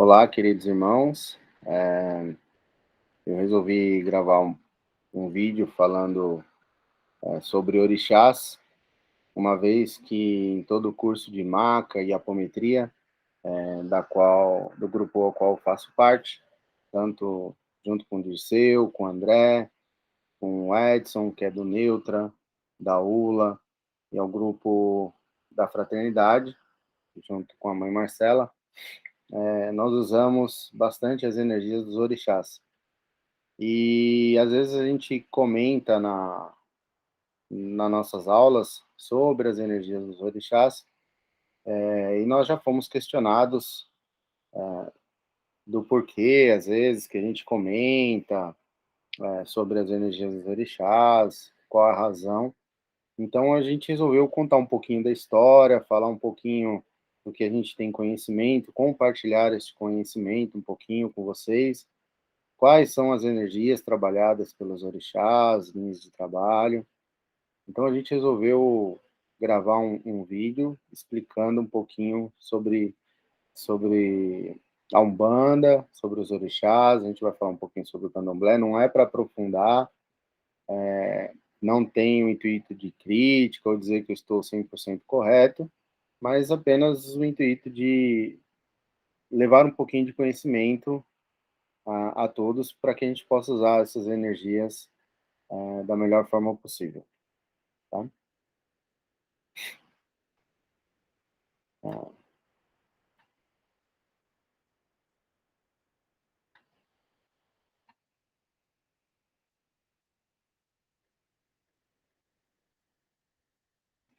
Olá, queridos irmãos. Eu resolvi gravar um vídeo falando sobre orixás, uma vez que em todo o curso de Maca e apometria, do grupo ao qual eu faço parte, tanto junto com o Dirceu, com o André, com o Edson, que é do Neutra, da ULA, e ao grupo da Fraternidade, junto com a mãe Marcela, nós usamos bastante as energias dos orixás. E às vezes a gente comenta nas nossas aulas sobre as energias dos orixás, e nós já fomos questionados do porquê, às vezes, que a gente comenta sobre as energias dos orixás, qual a razão. Então a gente resolveu contar um pouquinho da história, falar um pouquinho do que a gente tem conhecimento, compartilhar esse conhecimento um pouquinho com vocês. Quais são as energias trabalhadas pelos orixás, linhas de trabalho. Então a gente resolveu gravar um vídeo explicando um pouquinho sobre a Umbanda, sobre os orixás. A gente vai falar um pouquinho sobre o Candomblé. Não é para aprofundar, não tem o intuito de crítica ou dizer que eu estou 100% correto, mas apenas o intuito de levar um pouquinho de conhecimento a todos para que a gente possa usar essas energias da melhor forma possível. Tá?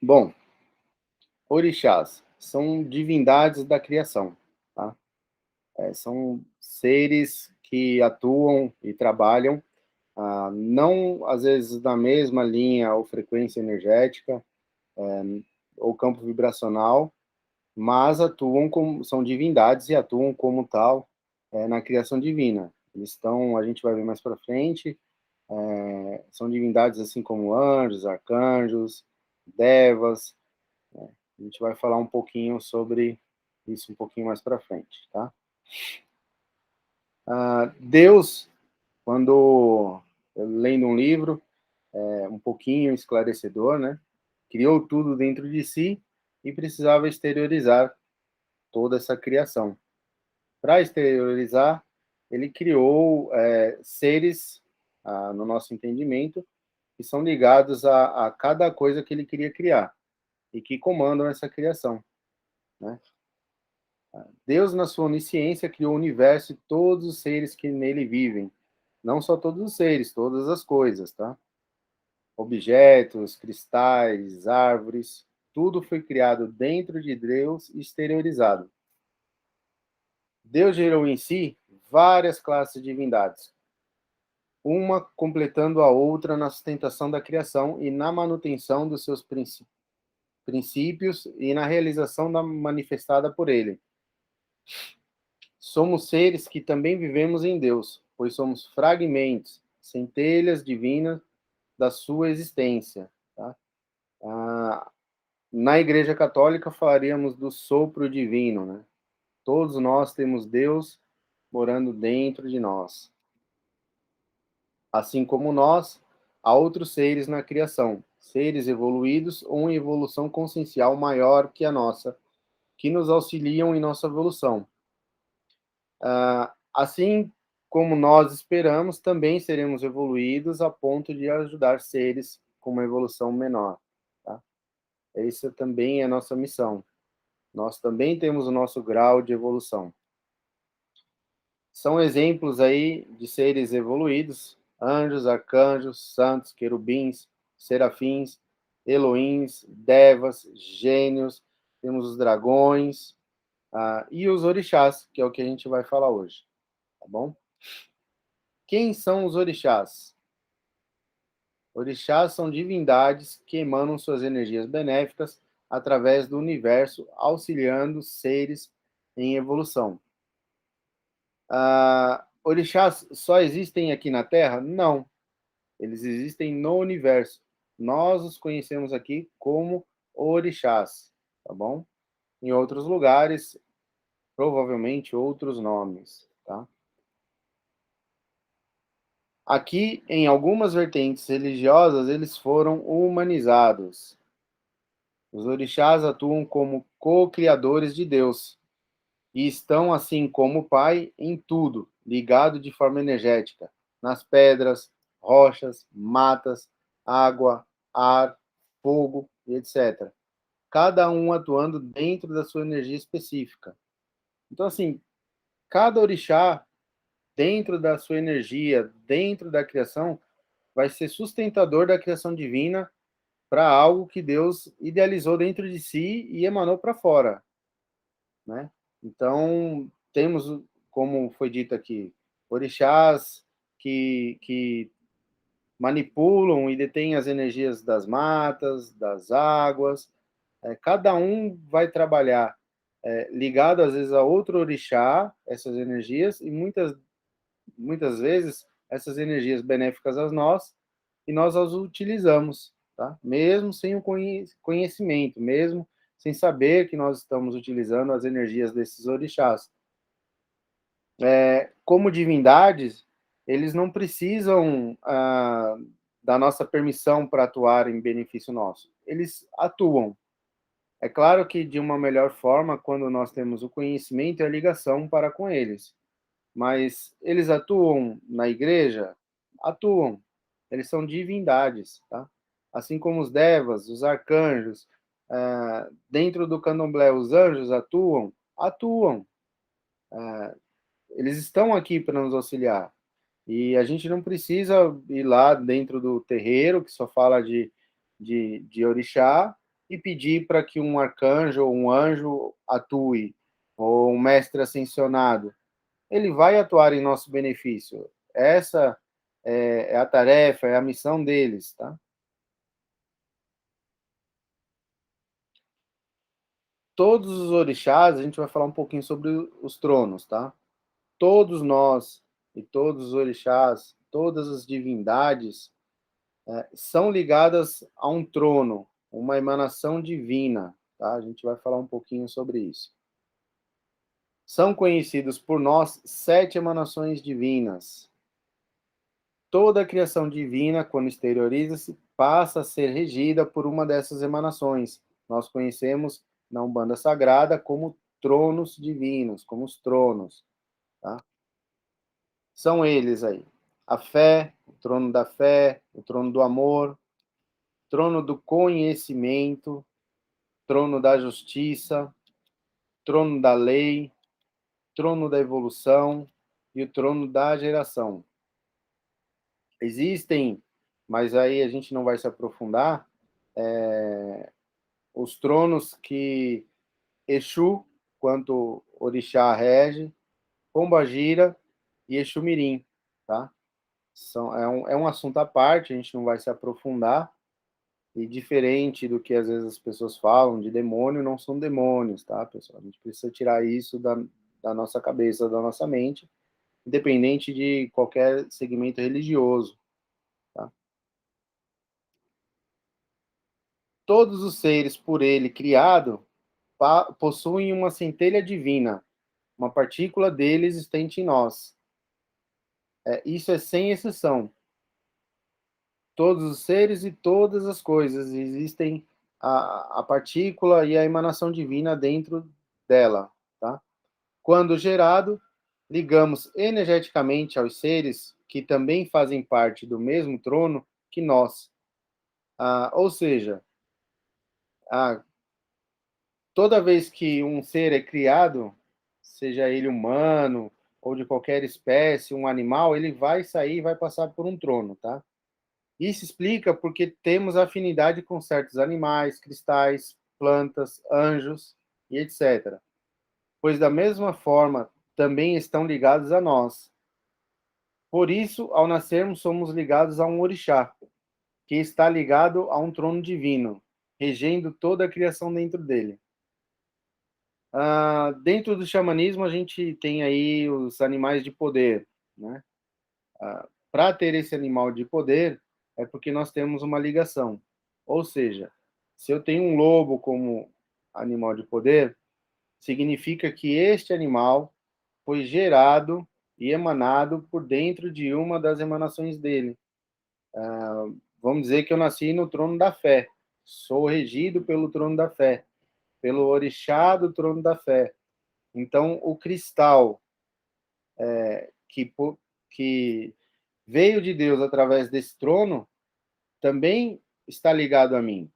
Bom, orixás são divindades da criação, tá? São seres que atuam e trabalham, não às vezes na mesma linha ou frequência energética, ou campo vibracional, mas atuam como, são divindades e atuam como tal na criação divina. Eles estão, a gente vai ver mais para frente, são divindades assim como anjos, arcanjos, devas. A gente vai falar um pouquinho sobre isso um pouquinho mais para frente, tá? Deus, quando lendo um livro, um pouquinho esclarecedor, né? Criou tudo dentro de si e precisava exteriorizar toda essa criação. Para exteriorizar, ele criou seres, no nosso entendimento, que são ligados a cada coisa que ele queria criar e que comandam essa criação, né? Deus, na sua onisciência, criou o universo e todos os seres que nele vivem. Não só todos os seres, todas as coisas, tá? Objetos, cristais, árvores, tudo foi criado dentro de Deus e exteriorizado. Deus gerou em si várias classes de divindades, uma completando a outra na sustentação da criação e na manutenção dos seus princípios e na realização da manifestada por ele. Somos seres que também vivemos em Deus, pois somos fragmentos, centelhas divinas da sua existência. Tá? Na Igreja Católica falaríamos do sopro divino, né? Todos nós temos Deus morando dentro de nós. Assim como nós, há outros seres na criação, seres evoluídos ou em evolução consciencial maior que a nossa, que nos auxiliam em nossa evolução. Assim como nós esperamos, também seremos evoluídos a ponto de ajudar seres com uma evolução menor. Tá? Essa também é a nossa missão. Nós também temos o nosso grau de evolução. São exemplos aí de seres evoluídos: anjos, arcanjos, santos, querubins, serafins, Elohims, devas, gênios, temos os dragões, e os orixás, que é o que a gente vai falar hoje, tá bom? Quem são os orixás? Orixás são divindades que emanam suas energias benéficas através do universo, auxiliando seres em evolução. Orixás só existem aqui na Terra? Não. Eles existem no universo. Nós os conhecemos aqui como orixás, tá bom? Em outros lugares, provavelmente outros nomes, tá? Aqui, em algumas vertentes religiosas, eles foram humanizados. Os orixás atuam como co-criadores de Deus e estão, assim como o Pai, em tudo, ligado de forma energética, nas pedras, rochas, matas, água, ar, fogo e etc. Cada um atuando dentro da sua energia específica. Então, assim, cada orixá, dentro da sua energia, dentro da criação, vai ser sustentador da criação divina para algo que Deus idealizou dentro de si e emanou para fora, né? Então, temos, como foi dito aqui, orixás que manipulam e detêm as energias das matas, das águas. Cada um vai trabalhar ligado, às vezes, a outro orixá, essas energias, e muitas vezes, essas energias benéficas a nós, e nós as utilizamos, tá? Mesmo sem o conhecimento, mesmo sem saber que nós estamos utilizando as energias desses orixás. Como divindades, eles não precisam da nossa permissão para atuar em benefício nosso. Eles atuam. É claro que de uma melhor forma quando nós temos o conhecimento e a ligação para com eles. Mas eles atuam na igreja? Atuam. Eles são divindades, tá? Assim como os devas, os arcanjos, dentro do candomblé, os anjos atuam? Atuam. Eles estão aqui para nos auxiliar. E a gente não precisa ir lá dentro do terreiro, que só fala de orixá, e pedir para que um arcanjo ou um anjo atue, ou um mestre ascensionado. Ele vai atuar em nosso benefício. Essa é a tarefa, é a missão deles, tá? Todos os orixás, a gente vai falar um pouquinho sobre os tronos, tá? Todos nós e todos os orixás, todas as divindades, são ligadas a um trono, uma emanação divina, tá? A gente vai falar um pouquinho sobre isso. São conhecidos por nós 7 emanações divinas. Toda a criação divina, quando exterioriza-se, passa a ser regida por uma dessas emanações. Nós conhecemos na Umbanda Sagrada como tronos divinos, como os tronos, tá? São eles aí: a fé, o trono da fé, o trono do amor, trono do conhecimento, trono da justiça, trono da lei, trono da evolução e o trono da geração. Existem, mas aí a gente não vai se aprofundar, os tronos que Exu, quanto Orixá rege, Pombagira e Exu Mirim, tá? É um assunto à parte, a gente não vai se aprofundar, e diferente do que às vezes as pessoas falam de demônio, não são demônios, tá, pessoal? A gente precisa tirar isso da nossa cabeça, da nossa mente, independente de qualquer segmento religioso, tá? Todos os seres por ele criado possuem uma centelha divina, uma partícula dele existente em nós. Isso é sem exceção. Todos os seres e todas as coisas existem a partícula e a emanação divina dentro dela, tá? Quando gerado, ligamos energeticamente aos seres que também fazem parte do mesmo trono que nós. Ou seja, ah, toda vez que um ser é criado, seja ele humano ou de qualquer espécie, um animal, ele vai sair e vai passar por um trono, tá? Isso explica porque temos afinidade com certos animais, cristais, plantas, anjos e etc. Pois da mesma forma também estão ligados a nós. Por isso, ao nascermos, somos ligados a um orixá, que está ligado a um trono divino, regendo toda a criação dentro dele. Dentro do xamanismo, a gente tem aí os animais de poder, né? Para ter esse animal de poder, é porque nós temos uma ligação. Ou seja, se eu tenho um lobo como animal de poder, significa que este animal foi gerado e emanado por dentro de uma das emanações dele. Vamos dizer que eu nasci no trono da fé, sou regido pelo trono da fé, pelo orixá do trono da fé. Então, o cristal que, que veio de Deus através desse trono também está ligado a mim,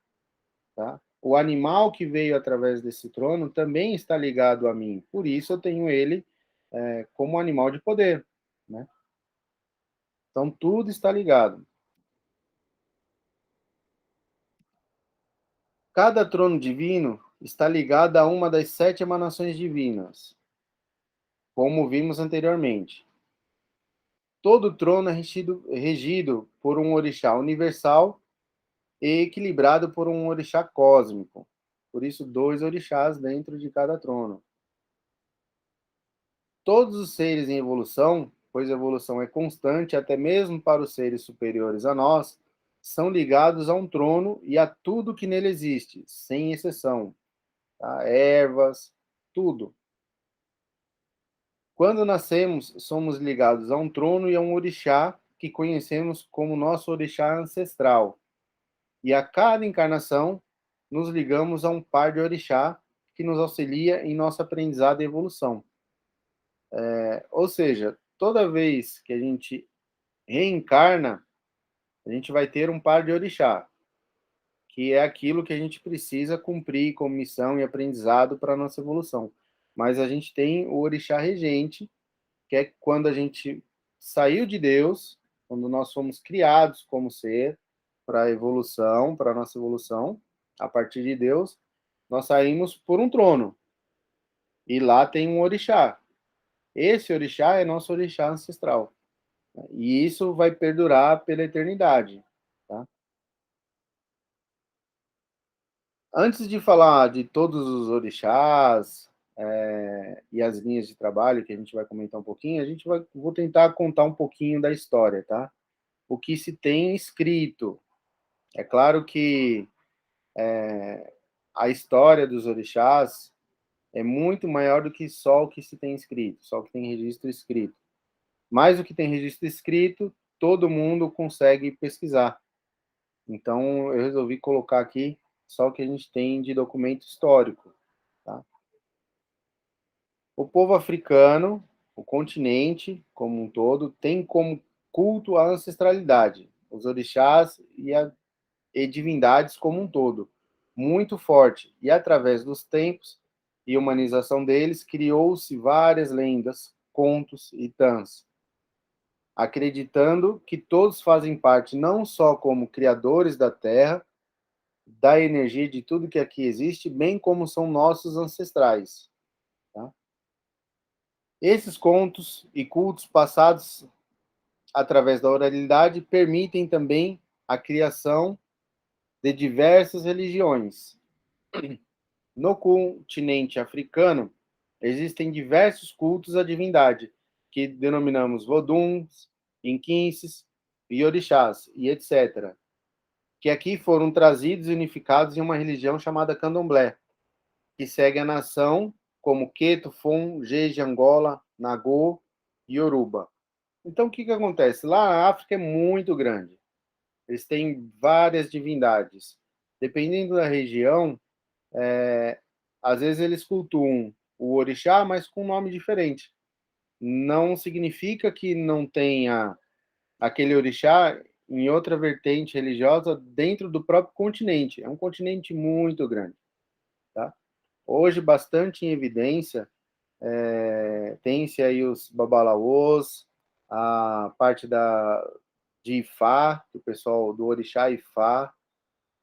tá? O animal que veio através desse trono também está ligado a mim. Por isso eu tenho ele como animal de poder, né? Então tudo está ligado. Cada trono divino está ligado a uma das 7 emanações divinas, como vimos anteriormente. Todo trono é regido por um orixá universal e equilibrado por um orixá cósmico. Por isso, 2 orixás dentro de cada trono. Todos os seres em evolução, pois a evolução é constante até mesmo para os seres superiores a nós, são ligados a um trono e a tudo que nele existe, sem exceção. Tá? Ervas, tudo. Quando nascemos, somos ligados a um trono e a um orixá que conhecemos como nosso orixá ancestral. E a cada encarnação, nos ligamos a um par de orixá que nos auxilia em nosso aprendizado e evolução. Ou seja, toda vez que a gente reencarna, a gente vai ter um par de orixá, que é aquilo que a gente precisa cumprir como missão e aprendizado para a nossa evolução. Mas a gente tem o orixá regente, que é quando a gente saiu de Deus, quando nós fomos criados como ser, para a evolução, para a nossa evolução, a partir de Deus, nós saímos por um trono. E lá tem um orixá. Esse orixá é nosso orixá ancestral. E isso vai perdurar pela eternidade. Tá? Antes de falar de todos os orixás e as linhas de trabalho, que a gente vai comentar um pouquinho, vou tentar contar um pouquinho da história, tá? O que se tem escrito. É claro que a história dos orixás é muito maior do que só o que se tem escrito, só o que tem registro escrito. Mas o que tem registro escrito, todo mundo consegue pesquisar. Então, eu resolvi colocar aqui só o que a gente tem de documento histórico. Tá? O povo africano, o continente como um todo, tem como culto a ancestralidade, os orixás e divindades como um todo, muito forte. E através dos tempos e humanização deles, criou-se várias lendas, contos e tans, acreditando que todos fazem parte não só como criadores da terra, da energia de tudo que aqui existe, bem como são nossos ancestrais. Tá? Esses contos e cultos passados através da oralidade permitem também a criação de diversas religiões. No continente africano, existem diversos cultos à divindade, que denominamos voduns, inquinces, e orixás, e etc., que aqui foram trazidos e unificados em uma religião chamada candomblé, que segue a nação como Queto, Fon, Jeje, Angola, Nagô e Yoruba. Então, o que, que acontece? Lá a África é muito grande. Eles têm várias divindades. Dependendo da região, às vezes eles cultuam o orixá, mas com um nome diferente. Não significa que não tenha aquele orixá em outra vertente religiosa dentro do próprio continente. É um continente muito grande. Tá? Hoje, bastante em evidência, tem-se aí os babalaôs, a parte de Ifá, do pessoal do orixá Ifá,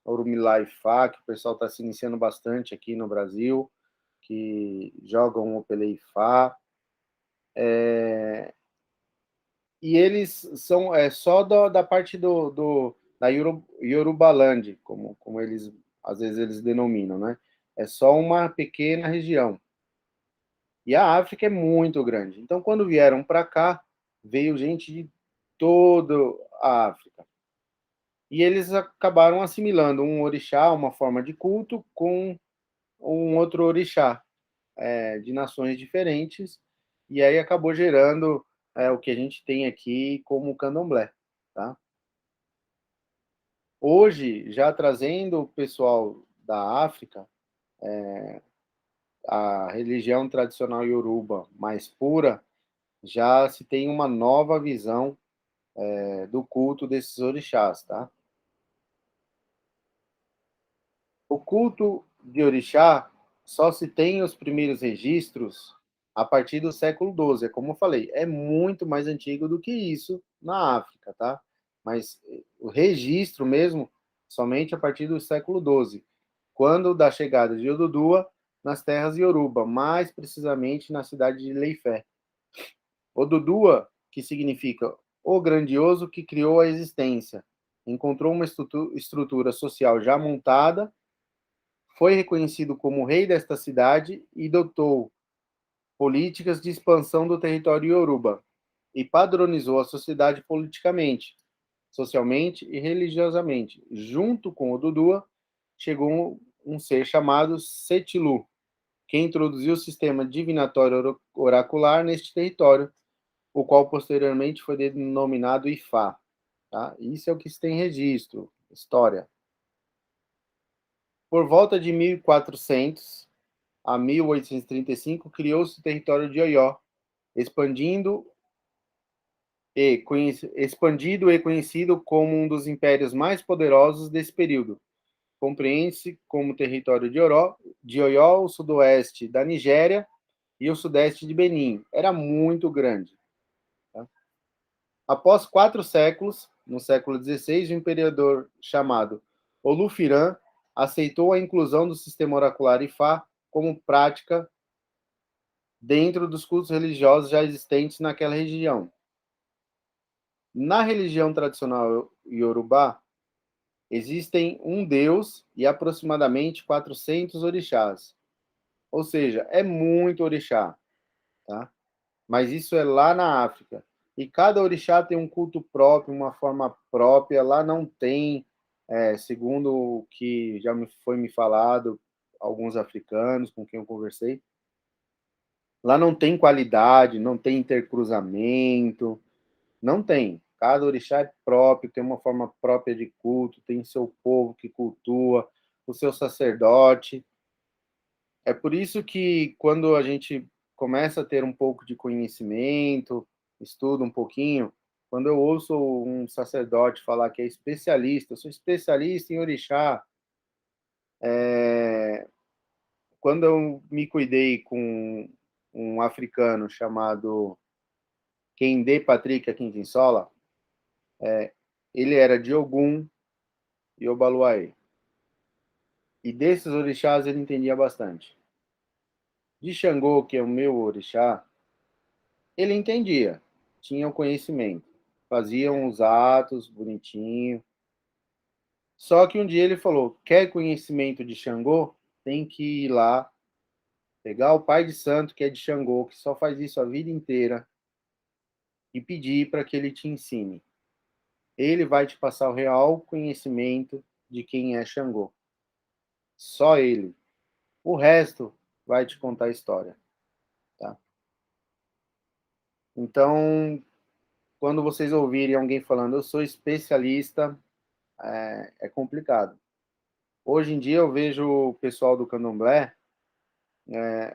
Orumilá Ifá, que o pessoal está se iniciando bastante aqui no Brasil, que jogam o Opelê Ifá. E eles são só da parte da Yorubaland, como eles às vezes eles denominam, né? É só uma pequena região. E a África é muito grande. Então, quando vieram para cá, veio gente de toda a África. E eles acabaram assimilando um orixá, uma forma de culto, com um outro orixá. de nações diferentes, e aí acabou gerando o que a gente tem aqui como candomblé, tá? Hoje, já trazendo o pessoal da África, a religião tradicional Yoruba mais pura, já se tem uma nova visão do culto desses orixás, tá? O culto de orixá só se tem os primeiros registros a partir do século XII. É como eu falei, é muito mais antigo do que isso na África, tá? Mas o registro mesmo, somente a partir do século XII, quando da chegada de Odudua nas terras Yoruba, mais precisamente na cidade de Leifé. Odudua, que significa o grandioso que criou a existência, encontrou uma estrutura social já montada, foi reconhecido como rei desta cidade e dotou políticas de expansão do território Yoruba e padronizou a sociedade politicamente, socialmente e religiosamente. Junto com Odudua, chegou um ser chamado Setilu, que introduziu o sistema divinatório oracular neste território, o qual posteriormente foi denominado Ifá. Tá? Isso é o que se tem registro, história. Por volta de 1400 a 1835, criou-se o território de Oió, expandido e conhecido como um dos impérios mais poderosos desse período. Compreende-se como território de Oió, o sudoeste da Nigéria e o sudeste de Benin. Era muito grande. Tá? Após 4 séculos, no século XVI, o imperador chamado Olufirã aceitou a inclusão do sistema oracular Ifá como prática dentro dos cultos religiosos já existentes naquela região. Na religião tradicional iorubá, existem um deus e aproximadamente 400 orixás. Ou seja, é muito orixá, tá? Mas isso é lá na África. E cada orixá tem um culto próprio, uma forma própria. Lá não tem, segundo o que já foi me falado, alguns africanos com quem eu conversei, lá não tem qualidade, não tem intercruzamento, não tem. Cada orixá é próprio, tem uma forma própria de culto, tem seu povo que cultua, o seu sacerdote. É por isso que quando a gente começa a ter um pouco de conhecimento, estuda um pouquinho, quando eu ouço um sacerdote falar que é especialista, eu sou especialista em orixá, quando eu me cuidei com um africano chamado Kende Patrick Akintinsola, ele era de Ogum e Obaluaê. E desses orixás ele entendia bastante. De Xangô, que é o meu orixá, ele entendia, tinha o conhecimento, faziam os atos bonitinho. Só que um dia ele falou: quer conhecimento de Xangô? Tem que ir lá, pegar o pai de santo, que é de Xangô, que só faz isso a vida inteira, e pedir para que ele te ensine. Ele vai te passar o real conhecimento de quem é Xangô. Só ele. O resto vai te contar a história. Tá? Então, quando vocês ouvirem alguém falando, eu sou especialista, é complicado. Hoje em dia eu vejo o pessoal do candomblé,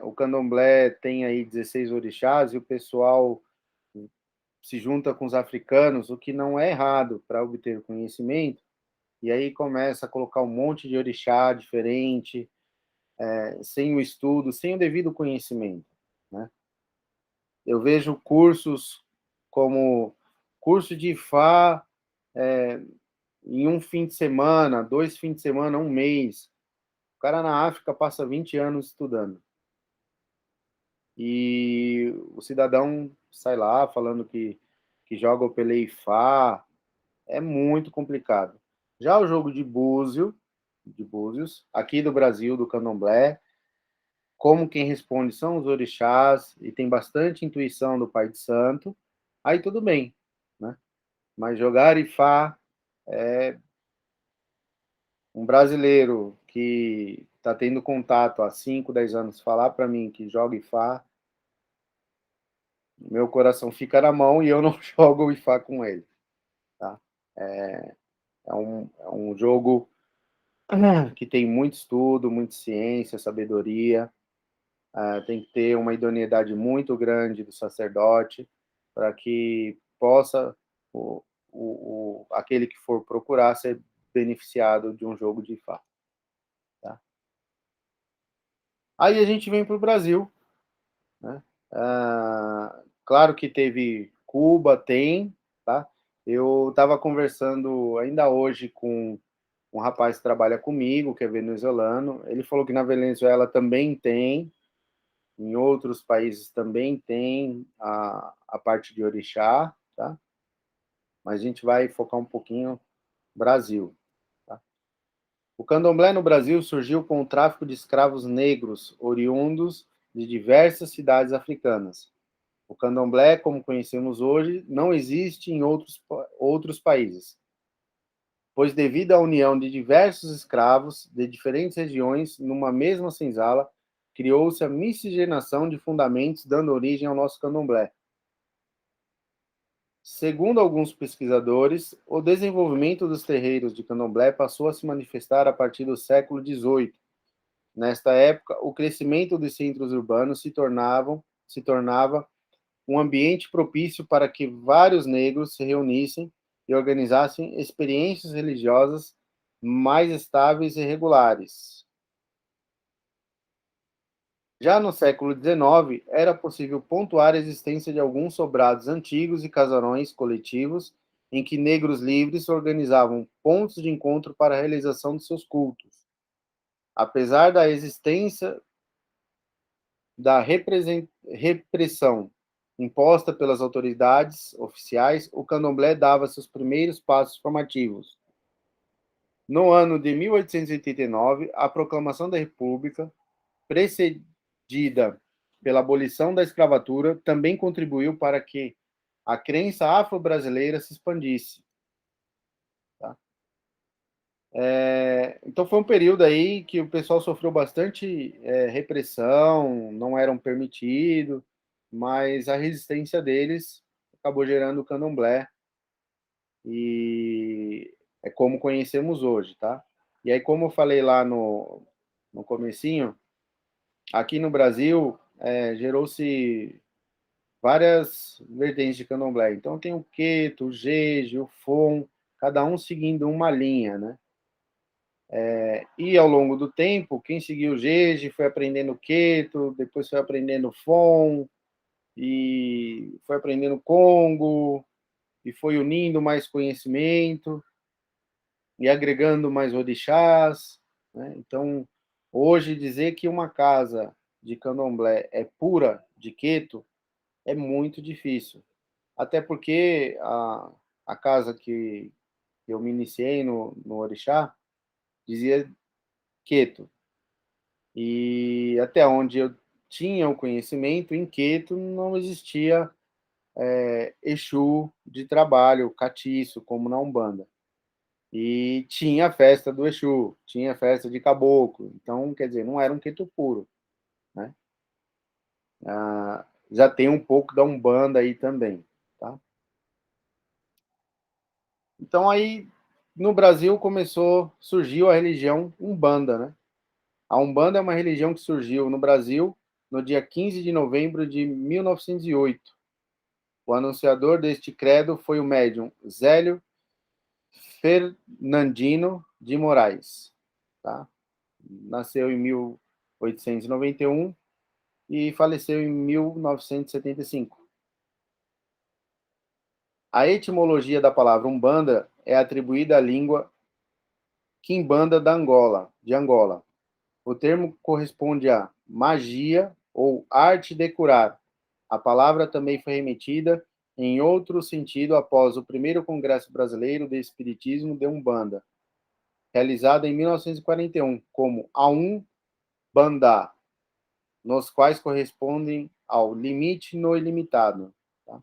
o candomblé tem aí 16 orixás e o pessoal se junta com os africanos, o que não é errado para obter conhecimento, e aí começa a colocar um monte de orixá diferente, sem o estudo, sem o devido conhecimento. Né? Eu vejo cursos como curso de Ifá em um fim de semana, 2 fins de semana, um mês. O cara na África passa 20 anos estudando. E o cidadão sai lá falando que joga o Pelé Ifá. É muito complicado. Já o jogo de Búzios, aqui do Brasil, do Candomblé, como quem responde são os orixás e tem bastante intuição do Pai de Santo, aí tudo bem, né? Mas jogar Ifá, um brasileiro que está tendo contato há 5, 10 anos falar para mim que joga IFA, meu coração fica na mão e eu não jogo IFA com ele. Tá? É um jogo que tem muito estudo, muita ciência, sabedoria. Tem que ter uma idoneidade muito grande do sacerdote para que possa aquele que for procurar ser beneficiado de um jogo de Fá. Tá? Aí a gente vem para o Brasil. Né? Claro que teve Cuba, tem. Tá? Eu estava conversando ainda hoje com um rapaz que trabalha comigo, que é venezuelano. Ele falou que na Venezuela também tem, em outros países também tem a parte de orixá, tá? Mas a gente vai focar um pouquinho no Brasil. Tá? O candomblé no Brasil surgiu com o tráfico de escravos negros oriundos de diversas cidades africanas. O candomblé, como conhecemos hoje, não existe em outros países, pois devido à união de diversos escravos de diferentes regiões numa mesma senzala, criou-se a miscigenação de fundamentos, dando origem ao nosso candomblé. Segundo alguns pesquisadores, o desenvolvimento dos terreiros de candomblé passou a se manifestar a partir do século XVIII. Nesta época, o crescimento dos centros urbanos se tornava um ambiente propício para que vários negros se reunissem e organizassem experiências religiosas mais estáveis e regulares. Já no século XIX, era possível pontuar a existência de alguns sobrados antigos e casarões coletivos em que negros livres organizavam pontos de encontro para a realização de seus cultos. Apesar da existência da repressão imposta pelas autoridades oficiais, o candomblé dava seus primeiros passos formativos. No ano de 1889, a proclamação da República, precedida pela abolição da escravatura, também contribuiu para que a crença afro-brasileira se expandisse. Tá? Então foi um período aí que o pessoal sofreu bastante repressão, não eram permitidos, mas a resistência deles acabou gerando o candomblé e é como conhecemos hoje, tá? E aí, como eu falei lá no comecinho, aqui no Brasil gerou-se várias vertentes de candomblé. Então tem o queto, o jeje, o fon, cada um seguindo uma linha, né? E ao longo do tempo, quem seguiu o jeje foi aprendendo queto, depois foi aprendendo fon, e foi aprendendo congo, e foi unindo mais conhecimento, e agregando mais orixás. Né? Então, hoje, dizer que uma casa de candomblé é pura de queto é muito difícil. Até porque a casa que eu me iniciei no orixá dizia queto. E até onde eu tinha o conhecimento, em queto não existia Exu de trabalho, catiço, como na Umbanda. E tinha a festa do Exu, tinha a festa de caboclo. Então, quer dizer, não era um queto puro. Né? Já tem um pouco da Umbanda aí também. Tá? Então, aí, no Brasil, surgiu a religião Umbanda. Né? A Umbanda é uma religião que surgiu no Brasil no dia 15 de novembro de 1908. O anunciador deste credo foi o médium Zélio Fernandino de Moraes. Tá? Nasceu em 1891 e faleceu em 1975. A etimologia da palavra Umbanda é atribuída à língua Quimbanda de Angola. O termo corresponde a magia ou arte de curar. A palavra também foi remetida em outro sentido após o primeiro Congresso Brasileiro de Espiritismo de Umbanda, realizado em 1941, como Aumbanda, nos quais correspondem ao limite no ilimitado. Tá?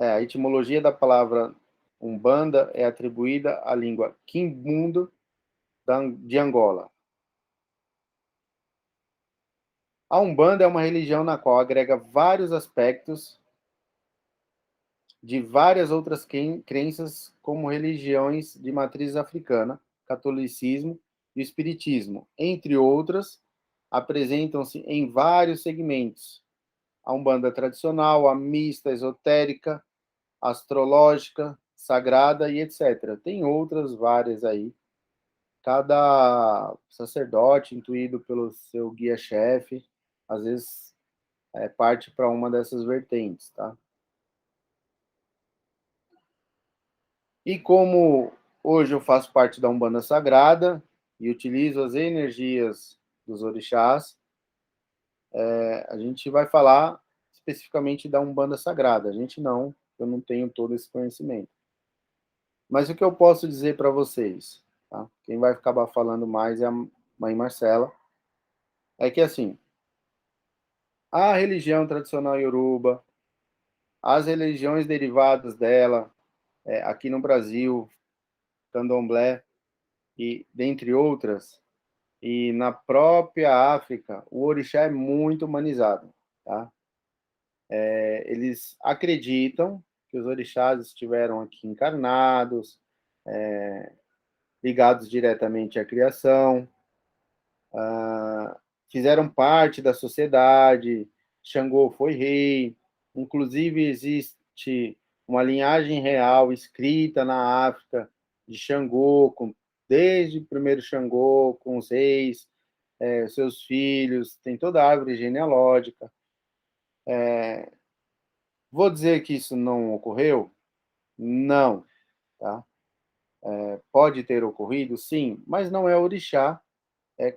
A etimologia da palavra Umbanda é atribuída à língua quimbundo de Angola. A Umbanda é uma religião na qual agrega vários aspectos de várias outras crenças, como religiões de matriz africana, catolicismo e espiritismo, entre outras, apresentam-se em vários segmentos. A Umbanda tradicional, a mista, esotérica, astrológica, sagrada e etc. Tem outras várias aí. Cada sacerdote, intuído pelo seu guia-chefe, às vezes parte para uma dessas vertentes, tá? E como hoje eu faço parte da Umbanda Sagrada e utilizo as energias dos orixás, a gente vai falar especificamente da Umbanda Sagrada. Eu não tenho todo esse conhecimento. Mas o que eu posso dizer para vocês, tá? Quem vai acabar falando mais é a Mãe Marcela, é que assim, a religião tradicional Yoruba, as religiões derivadas dela, aqui no Brasil, Candomblé, e dentre outras, e na própria África, o orixá é muito humanizado, tá? Eles acreditam que os orixás estiveram aqui encarnados, ligados diretamente à criação, fizeram parte da sociedade, Xangô foi rei, inclusive existe uma linhagem real escrita na África de Xangô, desde o primeiro Xangô, com os reis, seus filhos, tem toda a árvore genealógica. Vou dizer que isso não ocorreu? Não, tá? Pode ter ocorrido, sim, mas não é orixá,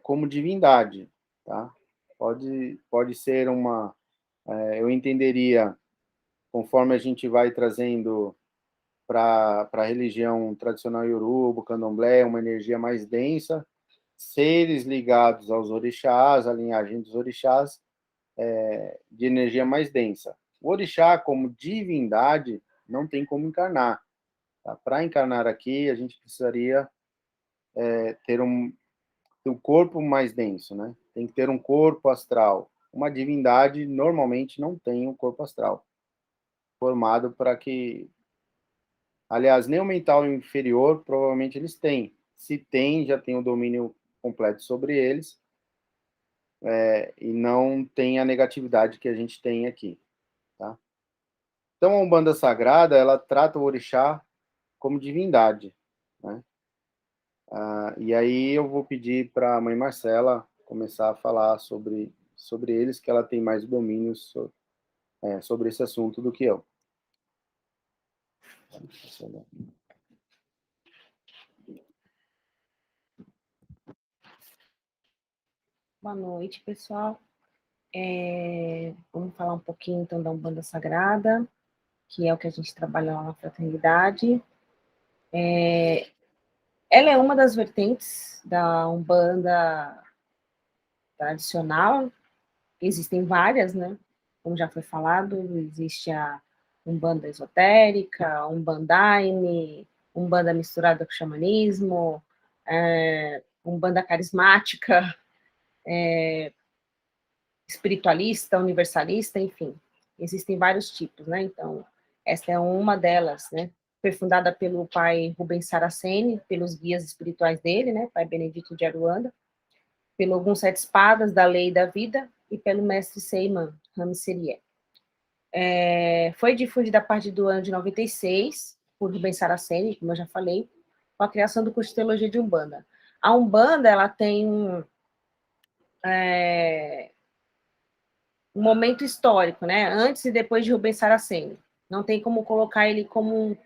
como divindade, tá? Pode ser uma... eu entenderia, conforme a gente vai trazendo para a religião tradicional Yoruba, Candomblé, uma energia mais densa, seres ligados aos orixás, a linhagem dos orixás, de energia mais densa. O orixá, como divindade, não tem como encarnar. Tá? Para encarnar aqui, a gente precisaria ter um corpo mais denso, né? Tem que ter um corpo astral. Uma divindade normalmente não tem um corpo astral formado para que... Aliás, nem o mental inferior provavelmente eles têm. Se tem, já tem o domínio completo sobre eles, e não tem a negatividade que a gente tem aqui, tá? Então, a Umbanda Sagrada, ela trata o orixá como divindade, né? E aí eu vou pedir para a Mãe Marcela começar a falar sobre eles, que ela tem mais domínio sobre esse assunto do que eu. Boa noite, pessoal. Vamos falar um pouquinho, então, da Umbanda Sagrada, que é o que a gente trabalha lá na Fraternidade. Ela é uma das vertentes da Umbanda tradicional. Existem várias, né? Como já foi falado, existe a Umbanda esotérica, a Umbandaine, Umbanda misturada com xamanismo, Umbanda carismática, espiritualista, universalista, enfim. Existem vários tipos, né? Então, essa é uma delas, né? Foi fundada pelo pai Rubens Saraceni, pelos guias espirituais dele, né? Pai Benedito de Aruanda, pelo Ogum Sete Espadas, da Lei da Vida, e pelo mestre Seiman Rami Serie. Foi difundida a partir do ano de 96, por Rubens Saraceni, como eu já falei, com a criação do curso de Teologia de Umbanda. A Umbanda, ela tem um momento histórico, né? Antes e depois de Rubens Saraceni. Não tem como colocar ele como...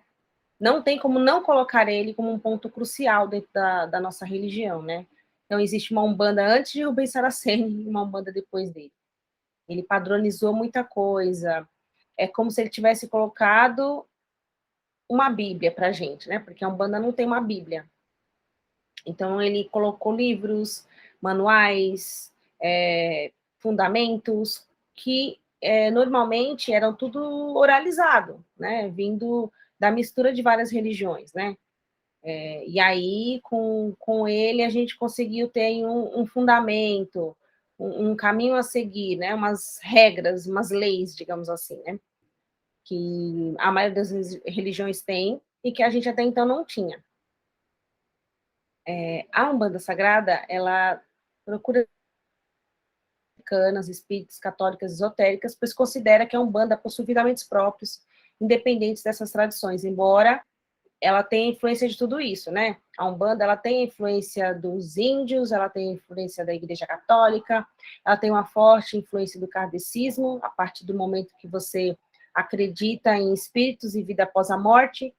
Não tem como não colocar ele como um ponto crucial dentro da nossa religião, né? Então, existe uma Umbanda antes de Rubens Saraceni e uma Umbanda depois dele. Ele padronizou muita coisa. É como se ele tivesse colocado uma Bíblia para a gente, né? Porque a Umbanda não tem uma Bíblia. Então, ele colocou livros, manuais, fundamentos, que normalmente eram tudo oralizado, né? Vindo da mistura de várias religiões, né? E aí, com ele, a gente conseguiu ter um fundamento, um caminho a seguir, né? Umas regras, umas leis, digamos assim, né? Que a maioria das religiões tem e que a gente até então não tinha. A Umbanda Sagrada, ela procura espíritas católicas esotéricas, pois considera que a Umbanda possui fundamentos próprios, independentes dessas tradições, embora ela tenha influência de tudo isso, né? A Umbanda, ela tem influência dos índios, ela tem influência da Igreja Católica, ela tem uma forte influência do kardecismo, a partir do momento que você acredita em espíritos e vida após a morte,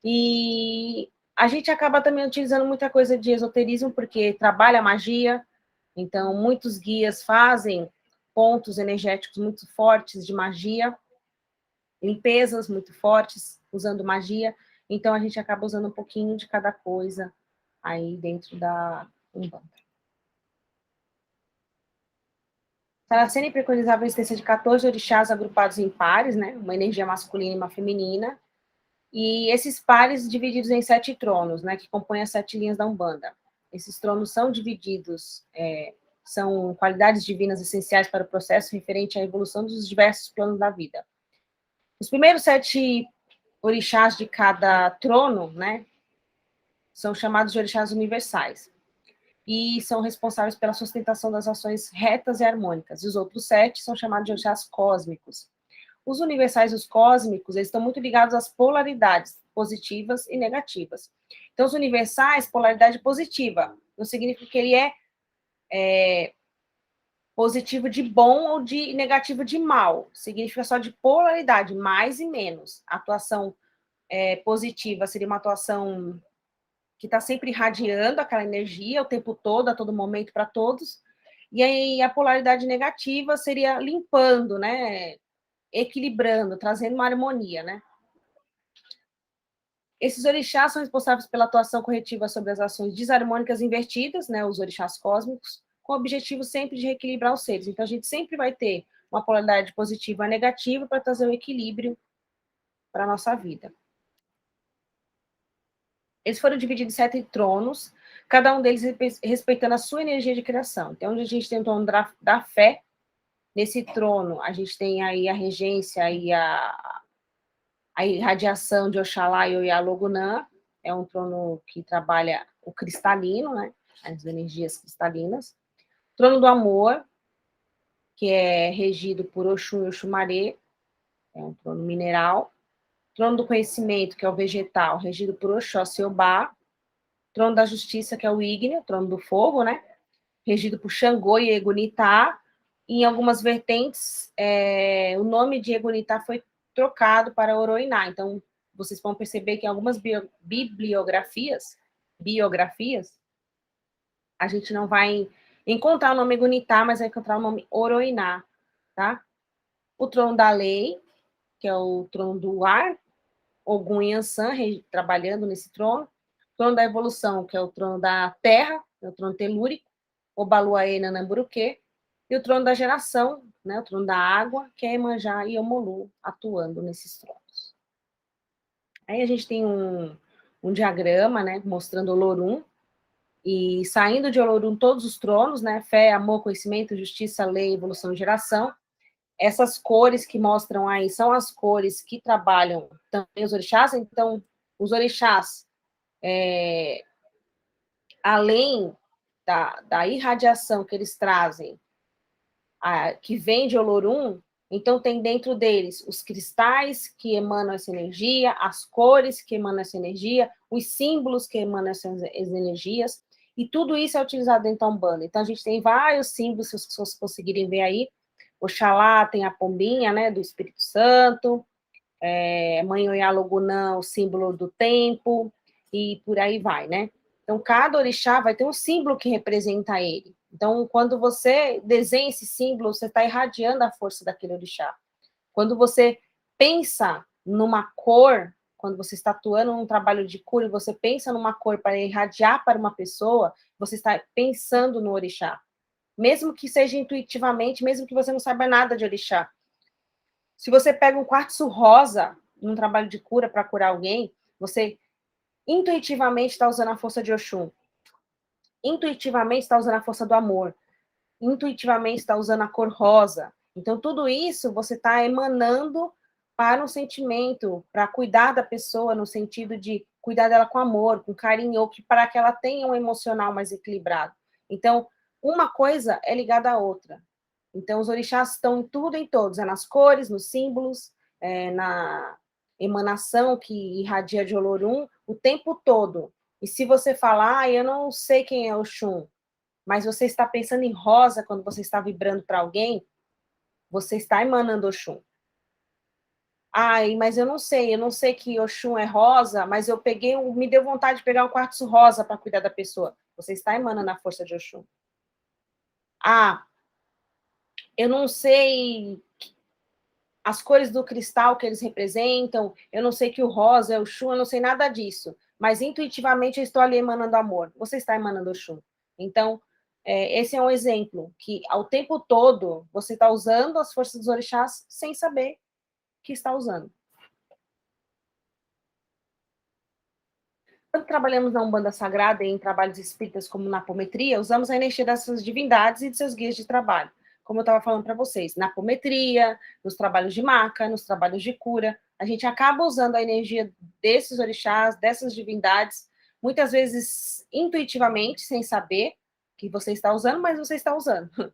e a gente acaba também utilizando muita coisa de esoterismo, porque trabalha magia, então muitos guias fazem pontos energéticos muito fortes de magia, limpezas muito fortes, usando magia, então a gente acaba usando um pouquinho de cada coisa aí dentro da Umbanda. Saraceni preconizava a existência de 14 orixás agrupados em pares, né, uma energia masculina e uma feminina, e esses pares divididos em 7 tronos, né, que compõem as 7 linhas da Umbanda. Esses tronos são divididos, são qualidades divinas essenciais para o processo referente à evolução dos diversos planos da vida. Os primeiros 7 orixás de cada trono, né, são chamados de orixás universais, e são responsáveis pela sustentação das ações retas e harmônicas. E os outros 7 são chamados de orixás cósmicos. Os universais e os cósmicos, eles estão muito ligados às polaridades positivas e negativas. Então, os universais, polaridade positiva, não significa que ele é positivo de bom ou de negativo de mal. Significa só de polaridade, mais e menos. A atuação positiva seria uma atuação que está sempre irradiando aquela energia o tempo todo, a todo momento, para todos. E aí a polaridade negativa seria limpando, né? Equilibrando, trazendo uma harmonia, né? Esses orixás são responsáveis pela atuação corretiva sobre as ações desarmônicas invertidas, né? Os orixás cósmicos, com o objetivo sempre de reequilibrar os seres. Então, a gente sempre vai ter uma polaridade positiva e negativa para trazer o equilíbrio para a nossa vida. Eles foram divididos em 7 tronos, cada um deles respeitando a sua energia de criação. Então, onde a gente tem o trono da fé, nesse trono a gente tem aí a regência e a irradiação de Oxalá e Oialogunã, é um trono que trabalha o cristalino, né, as energias cristalinas. Trono do amor, que é regido por Oxum e Oxumaré, é um trono mineral. Trono do conhecimento, que é o vegetal, regido por Oxóssi e Obá. Trono da justiça, que é o ígneo, trono do fogo, né, regido por Xangô e Egunitá. Em algumas vertentes, o nome de Egunitá foi trocado para Oroiná. Então, vocês vão perceber que em algumas biografias, a gente não vai encontrar o nome Egunitá, mas vai encontrar o nome Oroiná, tá? O trono da lei, que é o trono do ar, Ogum Yansan, trabalhando nesse trono. O trono da evolução, que é o trono da terra, é o trono telúrico, Obaluaê Nanamburuquê. E o trono da geração, né, o trono da água, que é Iemanjá e Omolu, atuando nesses tronos. Aí a gente tem um diagrama, né, mostrando Olorum, e saindo de Olorum todos os tronos, né, fé, amor, conhecimento, justiça, lei, evolução e geração. Essas cores que mostram aí são as cores que trabalham também os orixás. Então, os orixás, além da irradiação que eles trazem, que vem de Olorum, então tem dentro deles os cristais que emanam essa energia, as cores que emanam essa energia, os símbolos que emanam essas energias, e tudo isso é utilizado dentro da Umbanda. Então, a gente tem vários símbolos, se as pessoas conseguirem ver aí. Oxalá tem a pombinha, né, do Espírito Santo, Mãe Oialogunã, o símbolo do tempo, e por aí vai, né? Então, cada orixá vai ter um símbolo que representa ele. Então, quando você desenha esse símbolo, você está irradiando a força daquele orixá. Quando você pensa numa cor, quando você está atuando num trabalho de cura, e você pensa numa cor para irradiar para uma pessoa, você está pensando no orixá. Mesmo que seja intuitivamente, mesmo que você não saiba nada de orixá. Se você pega um quartzo rosa num trabalho de cura para curar alguém, você intuitivamente está usando a força de Oxum. Intuitivamente está usando a força do amor. Intuitivamente está usando a cor rosa. Então, tudo isso você está emanando para um sentimento, para cuidar da pessoa, no sentido de cuidar dela com amor, com carinho, ou para que ela tenha um emocional mais equilibrado. Então, uma coisa é ligada à outra. Então, os orixás estão em tudo e em todos, é nas cores, nos símbolos, na emanação que irradia de Olorum o tempo todo. E se você falar, eu não sei quem é o Oxum, mas você está pensando em rosa quando você está vibrando para alguém, você está emanando Oxum. Ai, mas eu não sei que Oxum é rosa, mas eu peguei, me deu vontade de pegar um quartzo rosa para cuidar da pessoa. Você está emanando a força de Oxum. Ah, eu não sei as cores do cristal que eles representam, eu não sei que o rosa é o Oxum, eu não sei nada disso, mas intuitivamente eu estou ali emanando amor. Você está emanando Oxum. Então, esse é um exemplo que, ao tempo todo, você está usando as forças dos orixás sem saber que está usando. Quando trabalhamos na Umbanda Sagrada e em trabalhos espíritas como na apometria, usamos a energia dessas divindades e de seus guias de trabalho. Como eu estava falando para vocês, na apometria, nos trabalhos de maca, nos trabalhos de cura, a gente acaba usando a energia desses orixás, dessas divindades, muitas vezes intuitivamente, sem saber que você está usando, mas você está usando.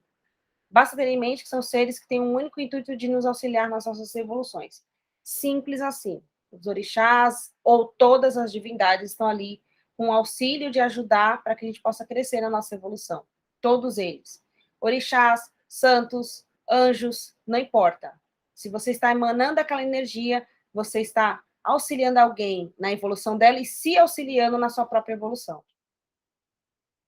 Basta ter em mente que são seres que têm um único intuito de nos auxiliar nas nossas evoluções. Simples assim. Os orixás ou todas as divindades estão ali com o auxílio de ajudar para que a gente possa crescer na nossa evolução. Todos eles. Orixás, santos, anjos, não importa. Se você está emanando aquela energia, você está auxiliando alguém na evolução dela e se auxiliando na sua própria evolução.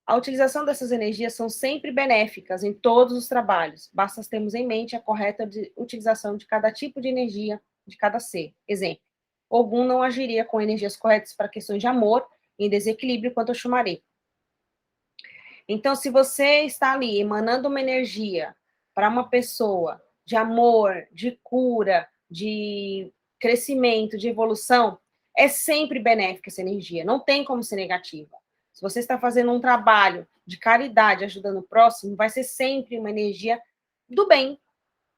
A utilização dessas energias são sempre benéficas em todos os trabalhos, basta termos em mente a correta utilização de cada tipo de energia de cada ser. Exemplo, Ogum não agiria com energias corretas para questões de amor em desequilíbrio quanto ao Xumaré. Então, se você está ali emanando uma energia para uma pessoa de amor, de cura, de crescimento, de evolução, é sempre benéfica essa energia, não tem como ser negativa. Se você está fazendo um trabalho de caridade, ajudando o próximo, vai ser sempre uma energia do bem,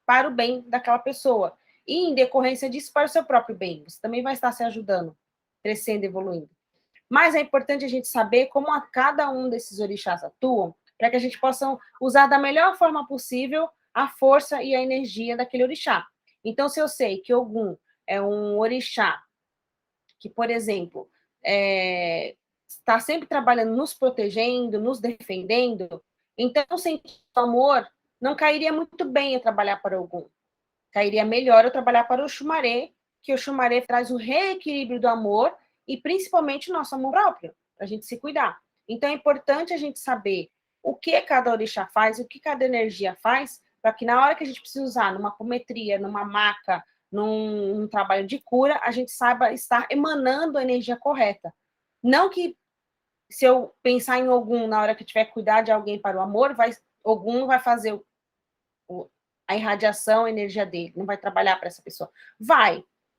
para o bem daquela pessoa. E, em decorrência disso, para o seu próprio bem. Você também vai estar se ajudando, crescendo, evoluindo. Mas é importante a gente saber como a cada um desses orixás atuam, para que a gente possa usar da melhor forma possível a força e a energia daquele orixá. Então, se eu sei que Ogum é um orixá que, por exemplo, está sempre trabalhando, nos protegendo, nos defendendo, então, sem amor, não cairia muito bem eu trabalhar para Ogum. Cairia melhor eu trabalhar para o Xumaré, que o Xumaré traz o reequilíbrio do amor e principalmente o nosso amor próprio, para a gente se cuidar. Então é importante a gente saber o que cada orixá faz, o que cada energia faz, para que na hora que a gente precisa usar numa apometria, numa maca, num trabalho de cura, a gente saiba estar emanando a energia correta. Não que se eu pensar em Ogum na hora que tiver que cuidar de alguém para o amor, Ogum vai fazer a irradiação, a energia dele, não vai trabalhar para essa pessoa.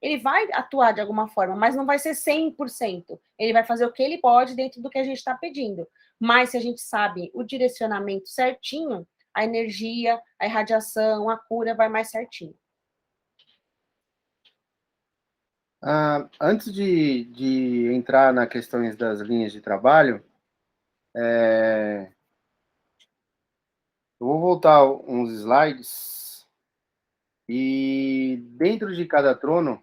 Ele vai atuar de alguma forma, mas não vai ser 100%. Ele vai fazer o que ele pode dentro do que a gente está pedindo. Mas se a gente sabe o direcionamento certinho, a energia, a irradiação, a cura vai mais certinho. Antes de entrar nas questões das linhas de trabalho, eu vou voltar uns slides e dentro de cada trono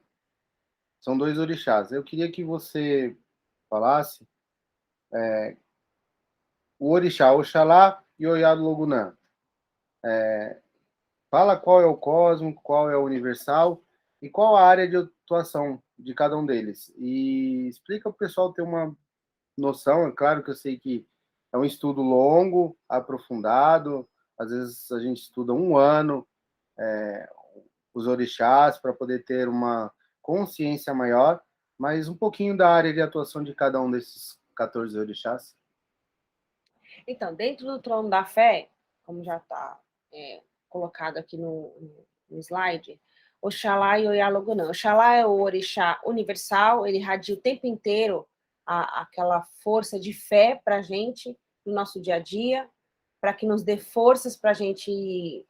são 2 orixás. Eu queria que você falasse o orixá Oxalá e Oyado Logunã. Fala qual é o cósmico, qual é o universal e qual a área de atuação de cada um deles. E explica para o pessoal ter uma noção. É claro que eu sei que é um estudo longo, aprofundado, às vezes a gente estuda um ano, os orixás, para poder ter uma consciência maior, mas um pouquinho da área de atuação de cada um desses 14 orixás. Então, dentro do trono da fé, como já está colocado aqui no slide, Oxalá e Oialogunã. Oxalá é o orixá universal, ele irradia o tempo inteiro aquela força de fé para a gente, no nosso dia a dia, para que nos dê forças para a gente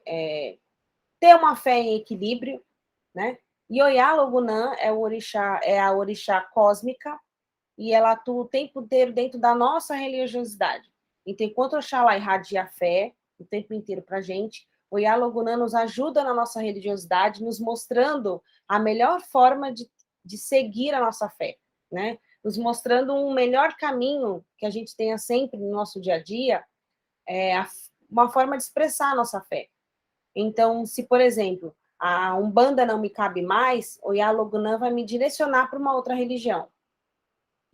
ter uma fé em equilíbrio, né? E Oialogunã é o orixá, é a orixá cósmica, e ela atua o tempo inteiro dentro da nossa religiosidade. Então, enquanto Oxalá irradia a fé o tempo inteiro para a gente, o Yalogunã nos ajuda na nossa religiosidade, nos mostrando a melhor forma de seguir a nossa fé, né? Nos mostrando um melhor caminho que a gente tenha sempre no nosso dia a dia, uma forma de expressar a nossa fé. Então, se, por exemplo, a Umbanda não me cabe mais, o Yalogunã vai me direcionar para uma outra religião.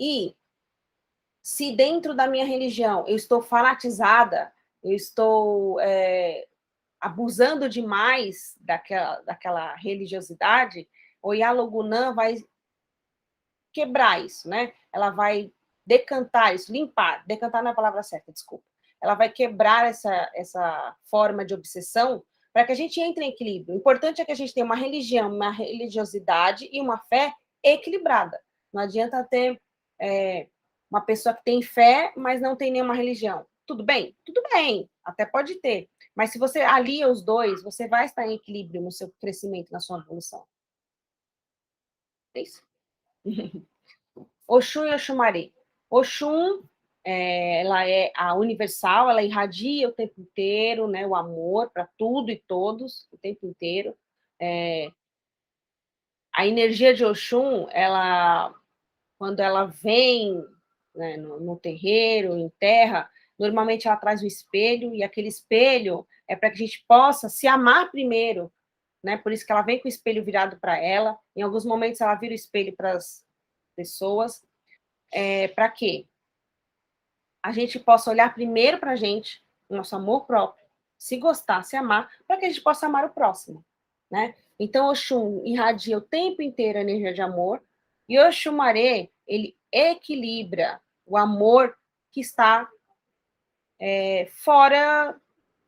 E se dentro da minha religião eu estou fanatizada, eu estou abusando demais daquela religiosidade, o Yalogunã vai quebrar isso, né? Ela vai decantar isso, limpar. Decantar não é a palavra certa, desculpa. Ela vai quebrar essa forma de obsessão para que a gente entre em equilíbrio. O importante é que a gente tenha uma religião, uma religiosidade e uma fé equilibrada. Não adianta ter uma pessoa que tem fé, mas não tem nenhuma religião. Tudo bem? Tudo bem, até pode ter. Mas se você alia os dois, você vai estar em equilíbrio no seu crescimento, na sua evolução. É isso. Oxum e Oxumaré. Oxum, ela é a universal, ela irradia o tempo inteiro, né, o amor para tudo e todos, o tempo inteiro. A energia de Oxum, quando ela vem, né, no terreiro, em terra, normalmente ela traz um espelho, e aquele espelho é para que a gente possa se amar primeiro, né? Por isso que ela vem com o espelho virado para ela. Em alguns momentos ela vira o espelho para as pessoas. Para quê? A gente possa olhar primeiro para a gente, o nosso amor próprio, se gostar, se amar, para que a gente possa amar o próximo, né? Então, Oxum irradia o tempo inteiro a energia de amor, e Oxumaré, ele equilibra o amor que está fora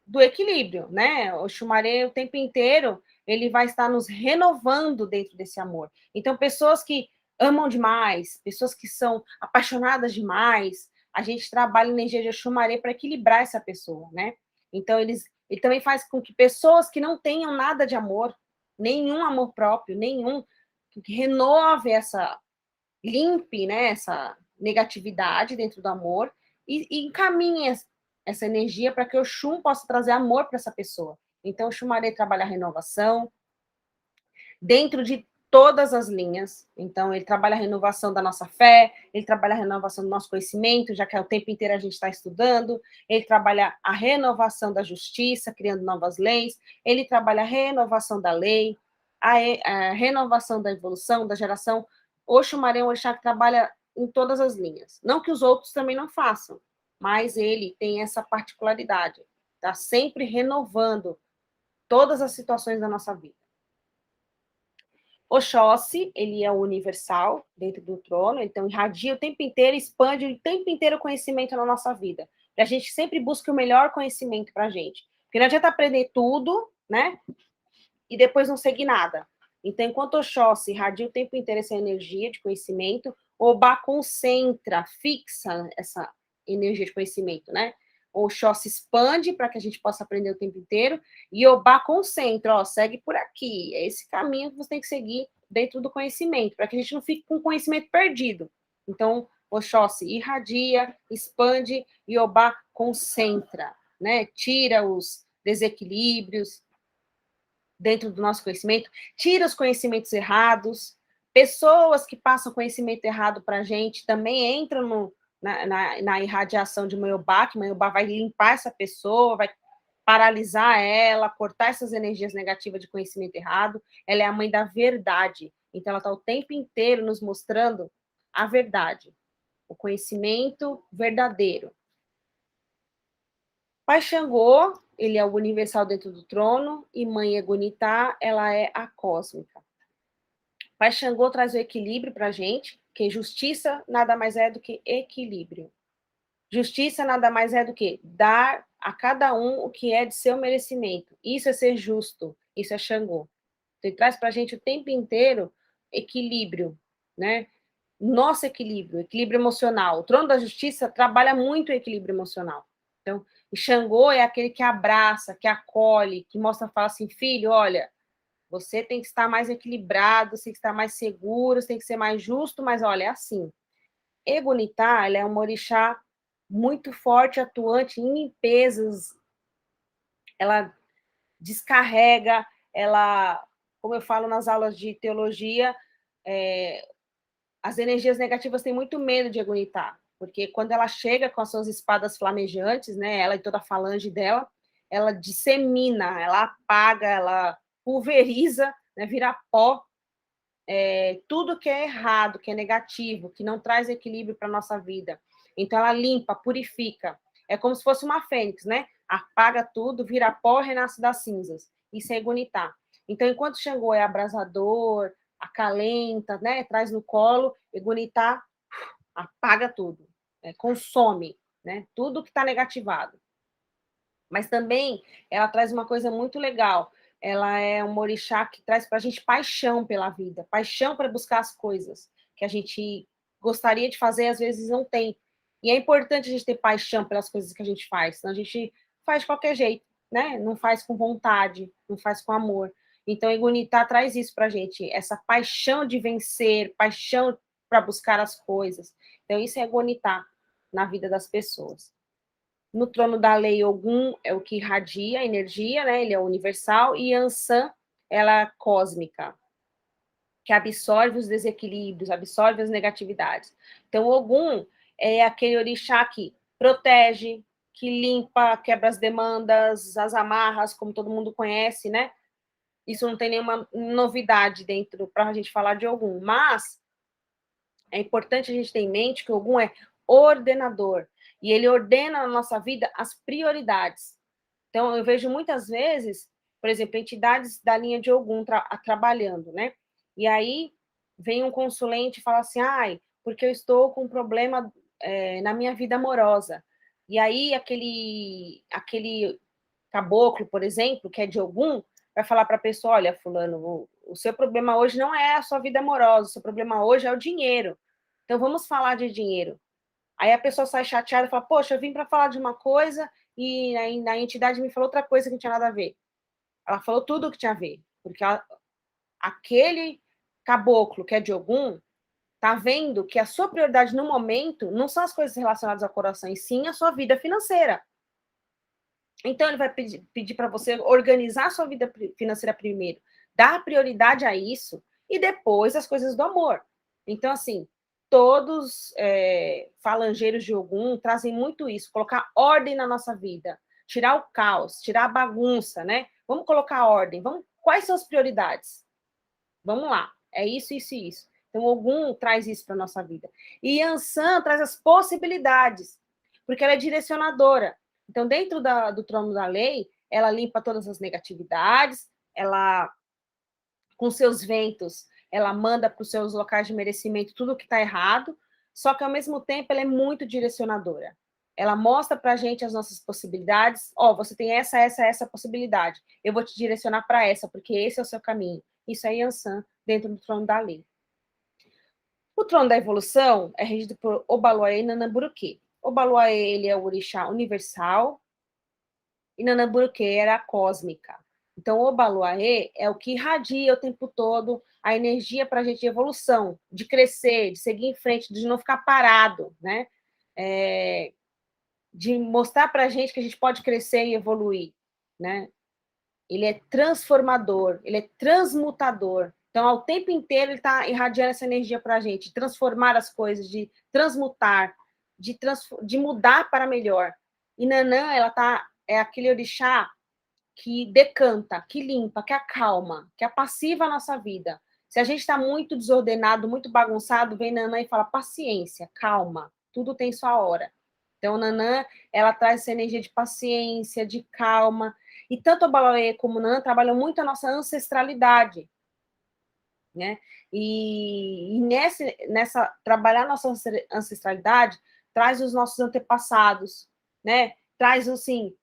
do equilíbrio, né? Oxumaré, o tempo inteiro, ele vai estar nos renovando dentro desse amor. Então, pessoas que amam demais, pessoas que são apaixonadas demais, a gente trabalha energia de Oxumaré para equilibrar essa pessoa, né? Então, ele também faz com que pessoas que não tenham nada de amor, nenhum amor próprio, nenhum, que renove limpe, né, essa negatividade dentro do amor e encaminhe essa energia para que o Oxum possa trazer amor para essa pessoa. Então, o Xumaré trabalha a renovação dentro de todas as linhas. Então, ele trabalha a renovação da nossa fé, ele trabalha a renovação do nosso conhecimento, já que o tempo inteiro a gente está estudando, ele trabalha a renovação da justiça, criando novas leis, ele trabalha a renovação da lei, a renovação da evolução, da geração. O Xumaré é um orixá que trabalha em todas as linhas. Não que os outros também não façam, mas ele tem essa particularidade, está sempre renovando todas as situações da nossa vida. Oxóssi, ele é o universal dentro do trono, então irradia o tempo inteiro, expande o tempo inteiro o conhecimento na nossa vida. A gente sempre busca o melhor conhecimento para a gente. Porque não adianta aprender tudo, né? E depois não seguir nada. Então, enquanto Oxóssi irradia o tempo inteiro essa energia de conhecimento, Obá concentra, fixa essa energia de conhecimento, né? O Oxóssi expande para que a gente possa aprender o tempo inteiro, e Obá concentra, ó, segue por aqui, é esse caminho que você tem que seguir dentro do conhecimento, para que a gente não fique com o conhecimento perdido. Então, Oxóssi irradia, expande, e Obá concentra, né? Tira os desequilíbrios dentro do nosso conhecimento, tira os conhecimentos errados. Pessoas que passam conhecimento errado para a gente também entram na irradiação de Maiobá, que Maiobá vai limpar essa pessoa, vai paralisar ela, cortar essas energias negativas de conhecimento errado. Ela é a mãe da verdade. Então, ela está o tempo inteiro nos mostrando a verdade, o conhecimento verdadeiro. Pai Xangô, ele é o universal dentro do trono, e Mãe Egunitá, ela é a cósmica. Pai Xangô traz o equilíbrio para a gente, que justiça nada mais é do que equilíbrio. Justiça nada mais é do que dar a cada um o que é de seu merecimento. Isso é ser justo, isso é Xangô. Então, ele traz para a gente o tempo inteiro equilíbrio, né? Nosso equilíbrio, equilíbrio emocional. O trono da justiça trabalha muito o equilíbrio emocional. Então, o Xangô é aquele que abraça, que acolhe, que mostra, fala assim, filho, olha, você tem que estar mais equilibrado, você tem que estar mais seguro, você tem que ser mais justo, mas olha, é assim. Egunitá, ela é uma orixá muito forte, atuante em limpezas, ela descarrega, ela, como eu falo nas aulas de teologia, as energias negativas têm muito medo de Egunitá, porque quando ela chega com as suas espadas flamejantes, né, ela e toda a falange dela, ela dissemina, ela apaga, ela pulveriza, né, vira pó, tudo que é errado, que é negativo, que não traz equilíbrio para a nossa vida. Então, ela limpa, purifica. É como se fosse uma fênix, né? Apaga tudo, vira pó, renasce das cinzas. Isso é Egunitá. Então, enquanto Xangô é abrasador, acalenta, né? Traz no colo, Egunitá apaga tudo, né? Consome, né? Tudo que está negativado. Mas também ela traz uma coisa muito legal. Ela é uma orixá que traz para a gente paixão pela vida, paixão para buscar as coisas que a gente gostaria de fazer e às vezes não tem. E é importante a gente ter paixão pelas coisas que a gente faz, senão a gente faz de qualquer jeito, né? Não faz com vontade, não faz com amor. Então, Egunitá traz isso para a gente, essa paixão de vencer, paixão para buscar as coisas. Então, isso é Egunitá na vida das pessoas. No trono da lei, Ogum é o que irradia a energia, né? Ele é universal, e Ansan, ela é cósmica, que absorve os desequilíbrios, absorve as negatividades. Então, Ogum é aquele orixá que protege, que limpa, quebra as demandas, as amarras, como todo mundo conhece, né? Isso não tem nenhuma novidade dentro para a gente falar de Ogum, mas é importante a gente ter em mente que o Ogum é ordenador, e ele ordena na nossa vida as prioridades. Então, eu vejo muitas vezes, por exemplo, entidades da linha de Ogum trabalhando, né? E aí vem um consulente e fala assim, ai, porque eu estou com um problema na minha vida amorosa. E aí aquele caboclo, por exemplo, que é de Ogum, vai falar para a pessoa, olha, fulano, o seu problema hoje não é a sua vida amorosa, o seu problema hoje é o dinheiro. Então, vamos falar de dinheiro. Aí a pessoa sai chateada e fala, poxa, eu vim para falar de uma coisa e a entidade me falou outra coisa que não tinha nada a ver. Ela falou tudo o que tinha a ver, porque aquele caboclo que é de Ogum tá vendo que a sua prioridade no momento não são as coisas relacionadas ao coração, e sim a sua vida financeira. Então, ele vai pedir para você organizar a sua vida financeira primeiro, dar prioridade a isso, e depois as coisas do amor. Então, assim, todos falangeiros de Ogum trazem muito isso, colocar ordem na nossa vida, tirar o caos, tirar a bagunça, né? Vamos colocar ordem, quais são as prioridades? Vamos lá, é isso, isso e isso. Então, Ogum traz isso para a nossa vida. E Yansan traz as possibilidades, porque ela é direcionadora. Então, dentro do trono da lei, ela limpa todas as negatividades, ela, com seus ventos, ela manda para os seus locais de merecimento tudo que está errado, só que, ao mesmo tempo, ela é muito direcionadora. Ela mostra para a gente as nossas possibilidades. Você tem essa possibilidade. Eu vou te direcionar para essa, porque esse é o seu caminho. Isso é Yansan, dentro do trono da lei. O trono da evolução é regido por Obaluaê e Nanamburuquê. Obaluaê, ele é o orixá universal, e Nanamburuquê era a cósmica. Então, Obaluaê é o que irradia o tempo todo a energia para a gente de evolução, de crescer, de seguir em frente, de não ficar parado, né? De mostrar para a gente que a gente pode crescer e evoluir, né? Ele é transformador, ele é transmutador. Então, ao tempo inteiro, ele está irradiando essa energia para a gente, de transformar as coisas, de transmutar, de mudar para melhor. E Nanã, é aquele orixá que decanta, que limpa, que acalma, que apassiva a nossa vida. Se a gente está muito desordenado, muito bagunçado, vem Nanã e fala, paciência, calma, tudo tem sua hora. Então, Nanã, ela traz essa energia de paciência, de calma. E tanto o Obaluaê como o Nanã trabalham muito a nossa ancestralidade, né? E nessa trabalhar a nossa ancestralidade, traz os nossos antepassados, né? Traz, assim,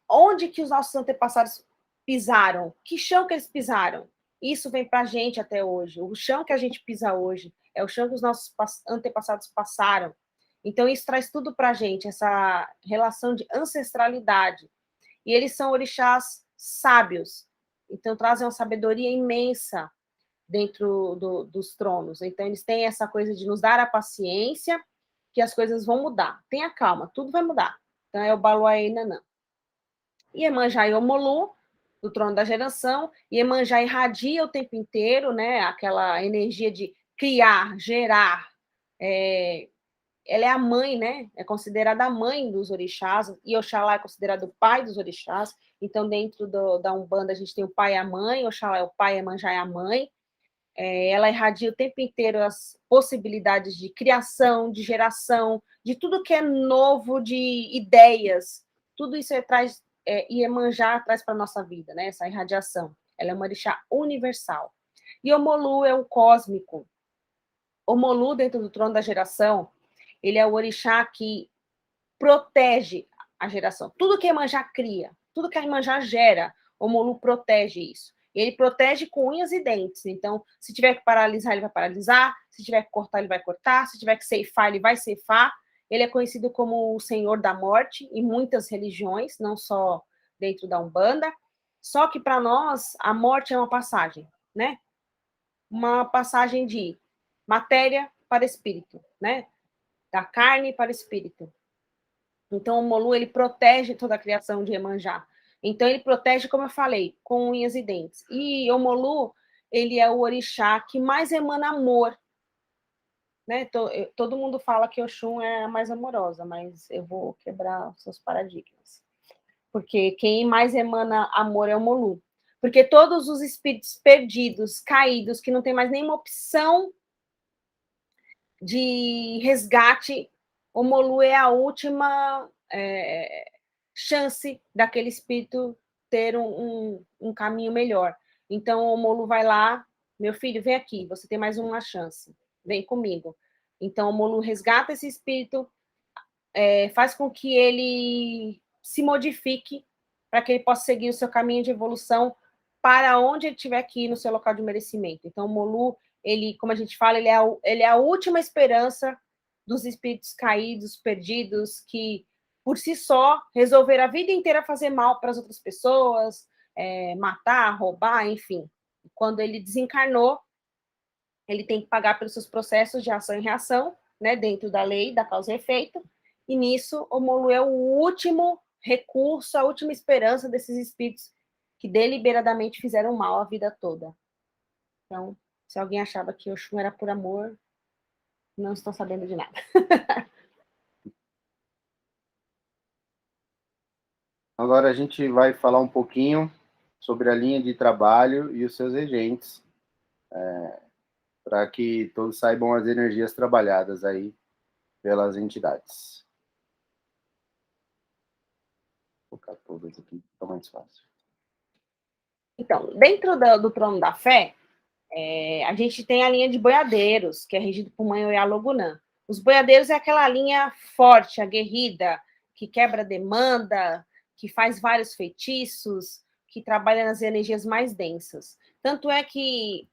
onde que os nossos antepassados pisaram? Que chão que eles pisaram? Isso vem para a gente até hoje. O chão que a gente pisa hoje é o chão que os nossos antepassados passaram. Então, isso traz tudo para a gente, essa relação de ancestralidade. E eles são orixás sábios. Então, trazem uma sabedoria imensa dentro dos tronos. Então, eles têm essa coisa de nos dar a paciência que as coisas vão mudar. Tenha calma, tudo vai mudar. Então, é o Baluaê Nanã. Iemanjá e Omolu, do trono da geração. Iemanjá irradia o tempo inteiro, né? Aquela energia de criar, gerar. Ela é a mãe, né? É considerada a mãe dos orixás. E Oxalá é considerado o pai dos orixás. Então, dentro da Umbanda, a gente tem o pai e a mãe. Oxalá é o pai, Iemanjá é a mãe. Ela irradia o tempo inteiro as possibilidades de criação, de geração, de tudo que é novo, de ideias. Tudo isso traz, Iemanjá traz para a nossa vida, né? Essa irradiação. Ela é uma orixá universal. E Omolu é o cósmico. Omolu, dentro do trono da geração, ele é o orixá que protege a geração. Tudo que Iemanjá cria, tudo que a Iemanjá gera, Omolu protege isso. Ele protege com unhas e dentes. Então, se tiver que paralisar, ele vai paralisar. Se tiver que cortar, ele vai cortar. Se tiver que ceifar, ele vai ceifar. Ele é conhecido como o Senhor da Morte em muitas religiões, não só dentro da Umbanda. Só que, para nós, a morte é uma passagem, né? Uma passagem de matéria para espírito, né? Da carne para espírito. Então, o Molu, ele protege toda a criação de Iemanjá. Então, ele protege, como eu falei, com unhas e dentes. E o Molu, ele é o orixá que mais emana amor. Né? Todo mundo fala que Oxum é a mais amorosa, mas eu vou quebrar os seus paradigmas. Porque quem mais emana amor é o Molu. Porque todos os espíritos perdidos, caídos, que não tem mais nenhuma opção de resgate, o Molu é a última chance daquele espírito ter um caminho melhor. Então, o Molu vai lá, meu filho, vem aqui, você tem mais uma chance, vem comigo. Então, o Molu resgata esse espírito, faz com que ele se modifique para que ele possa seguir o seu caminho de evolução para onde ele tiver que ir no seu local de merecimento. Então, o Molu, ele, como a gente fala, ele é a última esperança dos espíritos caídos, perdidos, que, por si só, resolveram a vida inteira fazer mal para as outras pessoas, matar, roubar, enfim. Quando ele desencarnou, ele tem que pagar pelos seus processos de ação e reação, né, dentro da lei, da causa e efeito, e nisso o Molu é o último recurso, a última esperança desses espíritos que deliberadamente fizeram mal a vida toda. Então, se alguém achava que Oxum era por amor, não estão sabendo de nada. Agora a gente vai falar um pouquinho sobre a linha de trabalho e os seus regentes, para que todos saibam as energias trabalhadas aí pelas entidades. Vou colocar todas aqui, fica mais fácil. Então, dentro do trono da fé, a gente tem a linha de boiadeiros, que é regido por Mãe Oiá Logunã. Os boiadeiros é aquela linha forte, aguerrida, que quebra demanda, que faz vários feitiços, que trabalha nas energias mais densas. Tanto é que,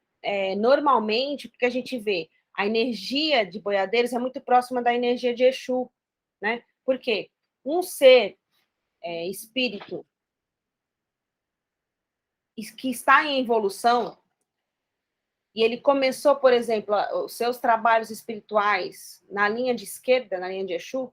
normalmente, porque a gente vê, a energia de boiadeiros é muito próxima da energia de Exu, né? Por quê? Um ser espírito que está em evolução, e ele começou, por exemplo, os seus trabalhos espirituais na linha de esquerda, na linha de Exu,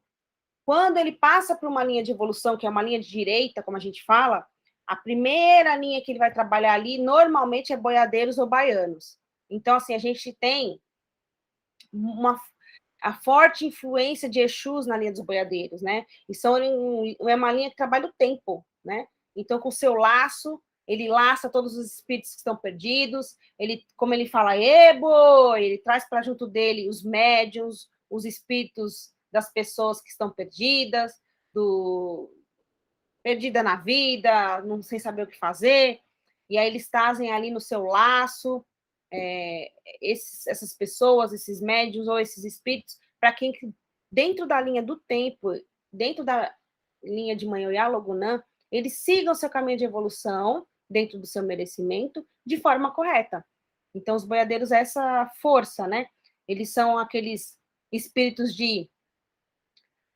quando ele passa para uma linha de evolução, que é uma linha de direita, como a gente fala, a primeira linha que ele vai trabalhar ali, normalmente é boiadeiros ou baianos. Então, assim, a gente tem a forte influência de Exus na linha dos boiadeiros, né? E é uma linha que trabalha o tempo, né? Então, com o seu laço, ele laça todos os espíritos que estão perdidos, ele, como ele fala, Ebo, ele traz para junto dele os médiuns, os espíritos das pessoas que estão perdidas, perdida na vida, não sem saber o que fazer, e aí eles trazem ali no seu laço essas pessoas, esses médiuns ou esses espíritos, para quem dentro da linha do tempo, dentro da linha de Mãe Oiá Logunã, eles sigam seu caminho de evolução, dentro do seu merecimento, de forma correta. Então, os boiadeiros, essa força, né? Eles são aqueles espíritos de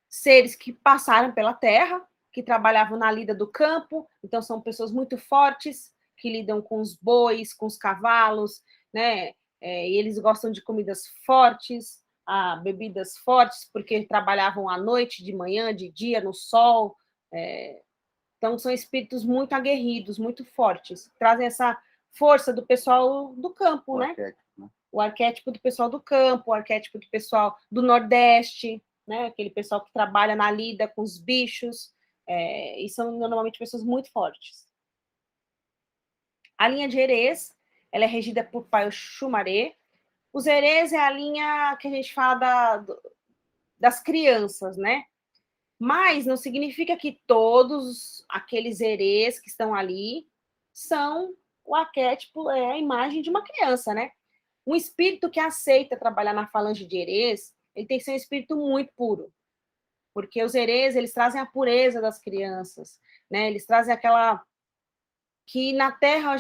seres que passaram pela terra, que trabalhavam na lida do campo, então são pessoas muito fortes, que lidam com os bois, com os cavalos, né? E eles gostam de comidas fortes, bebidas fortes, porque trabalhavam à noite, de manhã, de dia, no sol. Então, são espíritos muito aguerridos, muito fortes, trazem essa força do pessoal do campo, né? O arquétipo do pessoal do campo, o arquétipo do pessoal do Nordeste, né? Aquele pessoal que trabalha na lida com os bichos, e são normalmente pessoas muito fortes. A linha de Erês, ela é regida por Pai Oxumaré. Os Erês é a linha que a gente fala das crianças, né? Mas não significa que todos aqueles Erês que estão ali são o arquétipo, a imagem de uma criança, né? Um espírito que aceita trabalhar na falange de Erês, ele tem que ser um espírito muito puro, porque os Erês, eles trazem a pureza das crianças, né? Eles trazem aquela que na Terra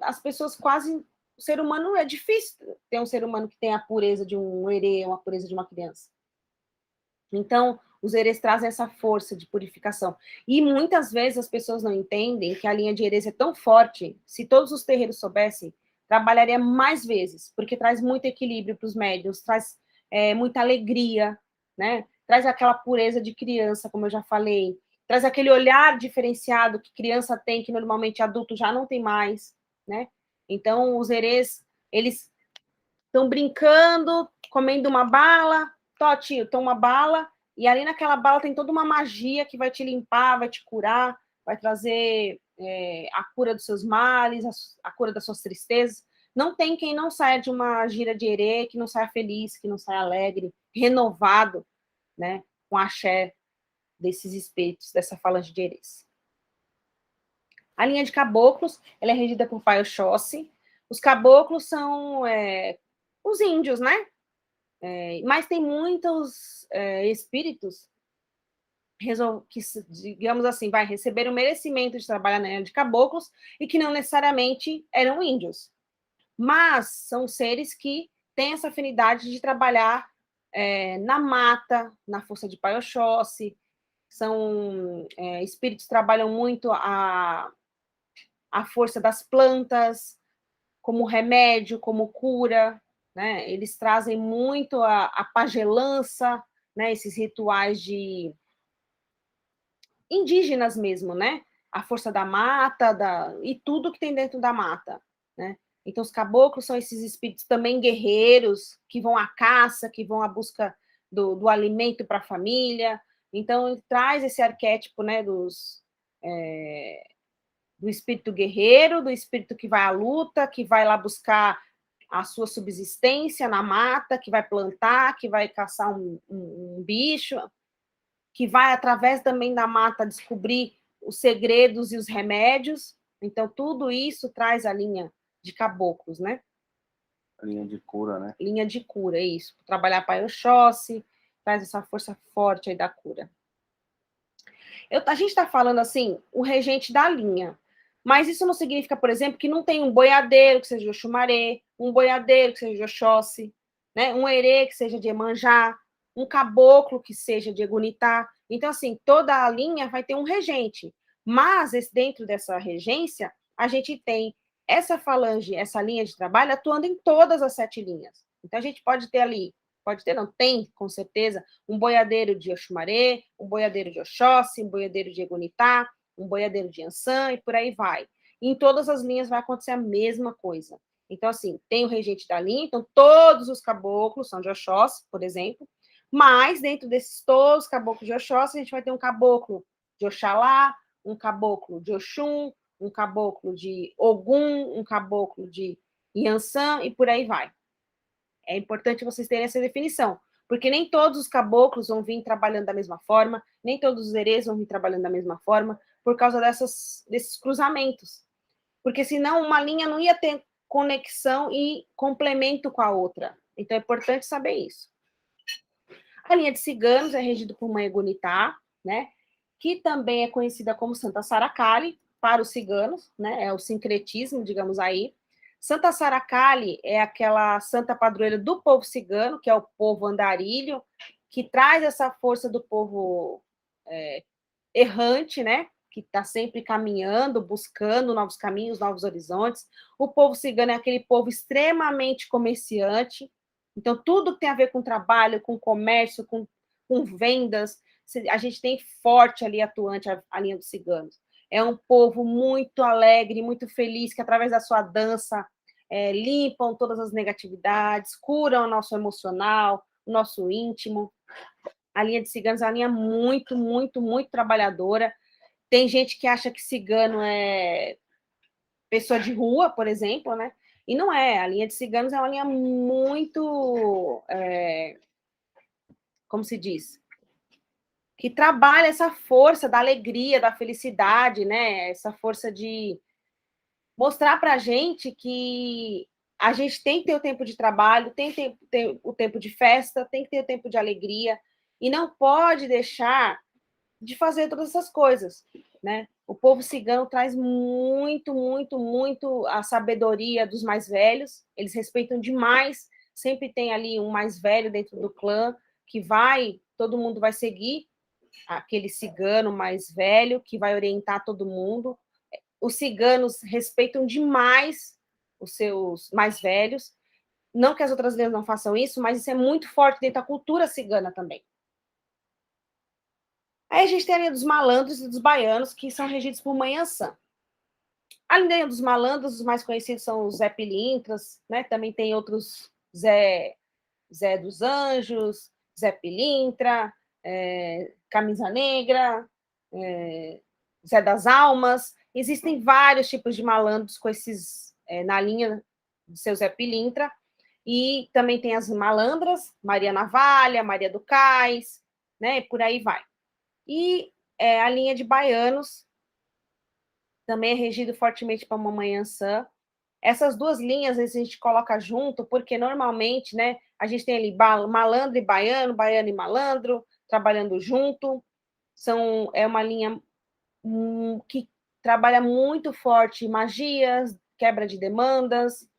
as pessoas quase, o ser humano, é difícil ter um ser humano que tem a pureza de um Erê, uma pureza de uma criança. Então, os Erês trazem essa força de purificação. E muitas vezes as pessoas não entendem que a linha de Erês é tão forte, se todos os terreiros soubessem, trabalharia mais vezes, porque traz muito equilíbrio para os médiuns, traz muita alegria, né? Traz aquela pureza de criança, como eu já falei, traz aquele olhar diferenciado que criança tem, que normalmente adulto já não tem mais, né? Então, os Erês, eles estão brincando, comendo uma bala, tio, toma uma bala, e ali naquela bala tem toda uma magia que vai te limpar, vai te curar, vai trazer a cura dos seus males, a cura das suas tristezas. Não tem quem não saia de uma gira de Erê, que não saia feliz, que não saia alegre, renovado, né, com a axé desses espíritos, dessa falange de Erês. A linha de caboclos, ela é regida por Pai Oxóssi. Os caboclos são os índios, né? Mas tem muitos espíritos que, digamos assim, receber o merecimento de trabalhar na linha de caboclos e que não necessariamente eram índios. Mas são seres que têm essa afinidade de trabalhar na mata, na força de Pai Oxóssi. São espíritos que trabalham muito a força das plantas, como remédio, como cura, né? Eles trazem muito a pagelança, né? Esses rituais de indígenas mesmo, né? A força da mata, e tudo que tem dentro da mata, né? Então, os caboclos são esses espíritos também guerreiros, que vão à caça, que vão à busca do alimento para a família. Então, ele traz esse arquétipo, né, do espírito guerreiro, do espírito que vai à luta, que vai lá buscar a sua subsistência na mata, que vai plantar, que vai caçar um bicho, que vai, através também da mata, descobrir os segredos e os remédios. Então, tudo isso traz a linha de caboclos, né? A linha de cura, né? Linha de cura, é isso. Trabalhar Pai Oxóssi, traz essa força forte aí da cura. A gente está falando, assim, o regente da linha. Mas isso não significa, por exemplo, que não tem um boiadeiro que seja de Oxumaré, um boiadeiro que seja de Oxóssi, né? Um herê que seja de Iemanjá, um caboclo que seja de Egunitá. Então, assim, toda a linha vai ter um regente. Mas, dentro dessa regência, a gente tem essa falange, essa linha de trabalho atuando em todas as 7 linhas. Então, a gente pode ter ali, tem, com certeza, um boiadeiro de Oxumaré, um boiadeiro de Oxóssi, um boiadeiro de Egunitá, um boiadeiro de Ançã, e por aí vai. E em todas as linhas vai acontecer a mesma coisa. Então, assim, tem o regente da linha, então todos os caboclos são de Oxóssi, por exemplo, mas dentro desses todos os caboclos de Oxóssi, a gente vai ter um caboclo de Oxalá, um caboclo de Oxum, um caboclo de Ogum, um caboclo de Iansã, e por aí vai. É importante vocês terem essa definição, porque nem todos os caboclos vão vir trabalhando da mesma forma, nem todos os herês vão vir trabalhando da mesma forma, por causa desses cruzamentos. Porque senão uma linha não ia ter conexão e complemento com a outra. Então é importante saber isso. A linha de ciganos é regida por uma Egunitá, né? Que também é conhecida como Santa Saracali. para os ciganos, né? É o sincretismo, digamos aí. Santa Saracali é aquela santa padroeira do povo cigano, que é o povo andarilho, que traz essa força do povo errante, né? Que está sempre caminhando, buscando novos caminhos, novos horizontes. O povo cigano é aquele povo extremamente comerciante, então tudo que tem a ver com trabalho, com comércio, com vendas, a gente tem forte ali atuante a linha dos ciganos. É um povo muito alegre, muito feliz, que através da sua dança limpam todas as negatividades, curam o nosso emocional, o nosso íntimo. A linha de ciganos é uma linha muito, muito, muito trabalhadora. Tem gente que acha que cigano é pessoa de rua, por exemplo, né? E não é. A linha de ciganos é uma linha muito, como se diz? Que trabalha essa força da alegria, da felicidade, né? Essa força de mostrar para a gente que a gente tem que ter o tempo de trabalho, tem que ter o tempo de festa, tem que ter o tempo de alegria, e não pode deixar de fazer todas essas coisas, né? O povo cigano traz muito, muito, muito a sabedoria dos mais velhos, eles respeitam demais, sempre tem ali um mais velho dentro do clã, que todo mundo vai seguir aquele cigano mais velho, que vai orientar todo mundo. Os ciganos respeitam demais os seus mais velhos, não que as outras línguas não façam isso, mas isso é muito forte dentro da cultura cigana também. Aí a gente tem a linha dos malandros e dos baianos, que são regidos por Manhãçã. A linha dos malandros, os mais conhecidos são os Zé Pilintras, né? Também tem outros Zé dos Anjos, Zé Pilintra, Camisa Negra, Zé das Almas. Existem vários tipos de malandros com esses na linha do seu Zé Pilintra. E também tem as malandras, Maria Navalha, Maria do Cais, né? Por aí vai. E a linha de baianos também é regido fortemente para Mamãe Ançã. Essas duas linhas a gente coloca junto, porque normalmente, né, a gente tem ali malandro e baiano, baiano e malandro, trabalhando junto. É uma linha que trabalha muito forte magias, quebra de demandas,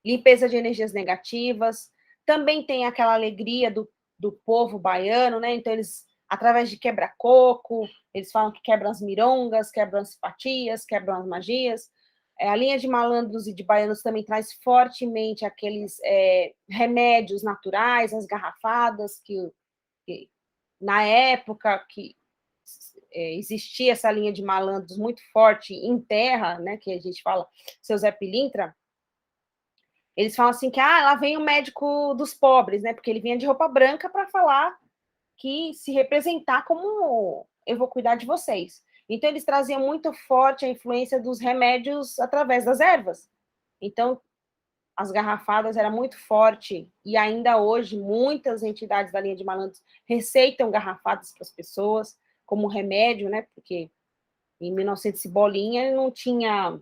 limpeza de energias negativas. Também tem aquela alegria do povo baiano, né? Então, eles, através de quebra-coco, eles falam que quebram as mirongas, quebram as simpatias, quebram as magias. A linha de malandros e de baianos também traz fortemente aqueles remédios naturais, as garrafadas, que na época que existia essa linha de malandros muito forte em terra, né, que a gente fala, seu Zé Pilintra, eles falam assim que lá vem o médico dos pobres, né? Porque ele vinha de roupa branca para falar que se representar como eu vou cuidar de vocês. Então, eles traziam muito forte a influência dos remédios através das ervas. Então, as garrafadas era muito forte, e ainda hoje, muitas entidades da linha de malandros receitam garrafadas para as pessoas, como remédio, né? Porque em 1900 bolinha não tinha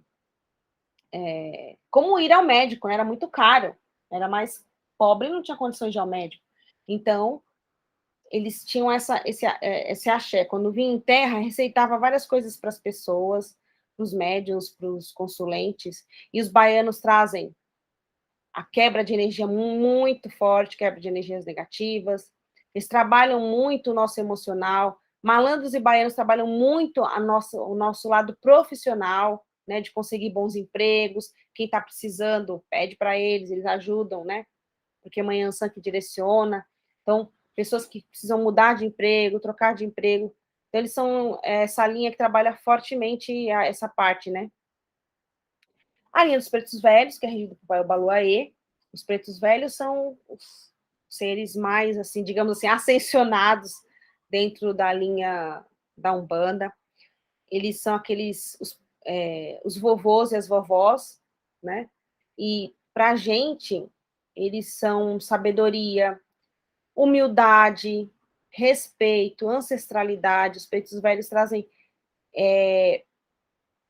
como ir ao médico, né? Era muito caro, era mais pobre e não tinha condições de ir ao médico. Então, eles tinham esse axé. Quando vinha em terra, receitava várias coisas para as pessoas, para os médiuns, para os consulentes, e os baianos trazem a quebra de energia muito forte, quebra de energias negativas, eles trabalham muito o nosso emocional, malandros e baianos trabalham muito o nosso lado profissional, né, de conseguir bons empregos, quem está precisando, pede para eles ajudam, né, porque amanhã é que direciona, então, pessoas que precisam mudar de emprego, trocar de emprego, então eles são essa linha que trabalha fortemente essa parte, né. A linha dos pretos velhos, que é regida por Baluaê, os pretos velhos são os seres mais, assim, digamos assim, ascensionados dentro da linha da Umbanda. Eles são os vovôs e as vovós, né? E para a gente, eles são sabedoria, humildade, respeito, ancestralidade. Os pretos velhos trazem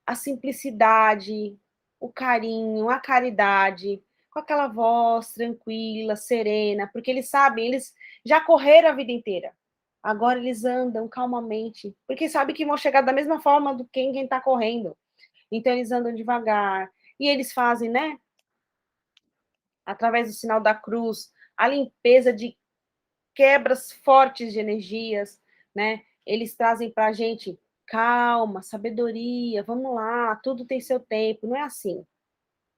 a simplicidade, o carinho, a caridade, com aquela voz tranquila, serena, porque eles sabem, eles já correram a vida inteira. Agora eles andam calmamente, porque sabe que vão chegar da mesma forma do que quem está correndo. Então eles andam devagar. E eles fazem, né? Através do sinal da cruz, a limpeza de quebras fortes de energias, né? Eles trazem para a gente calma, sabedoria, vamos lá, tudo tem seu tempo, não é assim.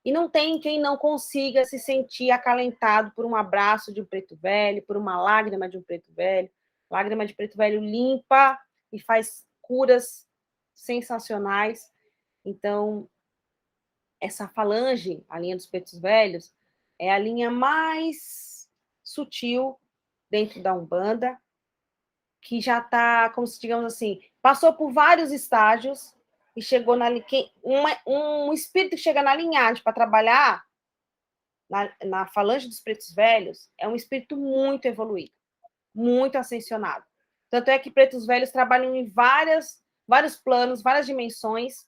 E não tem quem não consiga se sentir acalentado por um abraço de um preto velho, por uma lágrima de um preto velho. Lágrima de preto velho limpa e faz curas sensacionais. Então, essa falange, a linha dos pretos velhos, é a linha mais sutil dentro da Umbanda, que já está, como se digamos assim, passou por vários estágios e chegou na um espírito que chega na linhagem para trabalhar na falange dos pretos velhos é um espírito muito evoluído, muito ascensionado. Tanto é que pretos velhos trabalham em vários planos, várias dimensões,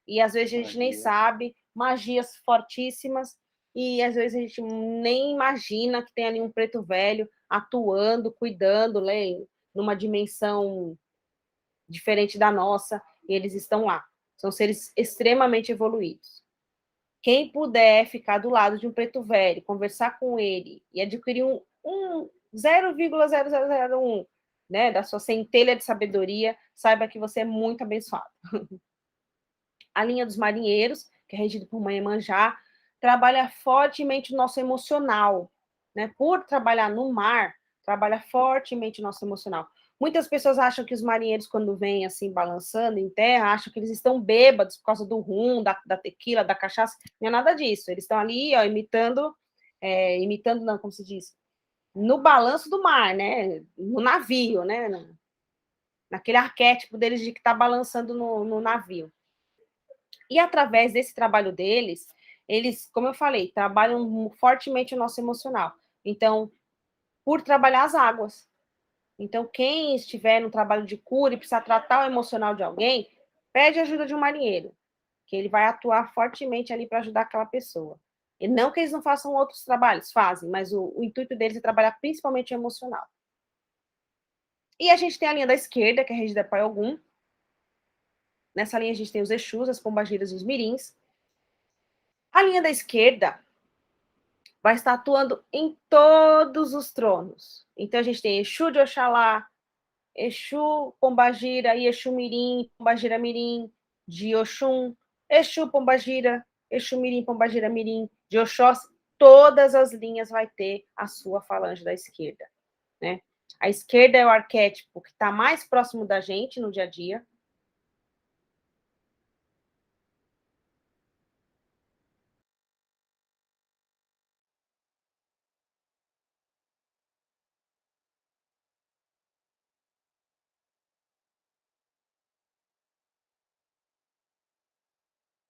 e às vezes a gente nem sabe, magias fortíssimas, e às vezes a gente nem imagina que tem ali um preto velho atuando, cuidando, numa dimensão diferente da nossa, e eles estão lá. São seres extremamente evoluídos. Quem puder ficar do lado de um preto velho, conversar com ele e adquirir um 0,0001, né, da sua centelha de sabedoria, saiba que você é muito abençoado. A linha dos marinheiros, que é regida por Mãe Iemanjá, trabalha fortemente o nosso emocional, né? Por trabalhar no mar, trabalha fortemente o nosso emocional. Muitas pessoas acham que os marinheiros, quando vêm assim balançando em terra, acham que eles estão bêbados por causa do rum, da tequila, da cachaça. Não é nada disso. Eles estão ali, ó, imitando, não, como se diz, no balanço do mar, né? No navio, né? Naquele arquétipo deles de que está balançando no navio. E através desse trabalho deles, eles, como eu falei, trabalham fortemente o nosso emocional. Então, por trabalhar as águas. Então, quem estiver no trabalho de cura e precisar tratar o emocional de alguém, pede ajuda de um marinheiro, que ele vai atuar fortemente ali para ajudar aquela pessoa. E não que eles não façam outros trabalhos, fazem, mas o intuito deles é trabalhar principalmente o emocional. E a gente tem a linha da esquerda, que é regida por Ogum. Nessa linha a gente tem os Exus, as Pombagiras e os Mirins. A linha da esquerda vai estar atuando em todos os tronos. Então, a gente tem Exu de Oxalá, Exu Pombagira e Exu Mirim, Pombagira Mirim, de Oxum, Exu Pombagira, Exu Mirim, Pombagira Mirim, de Oxóssi. Todas as linhas vai ter a sua falange da esquerda, né? A esquerda é o arquétipo que está mais próximo da gente no dia a dia.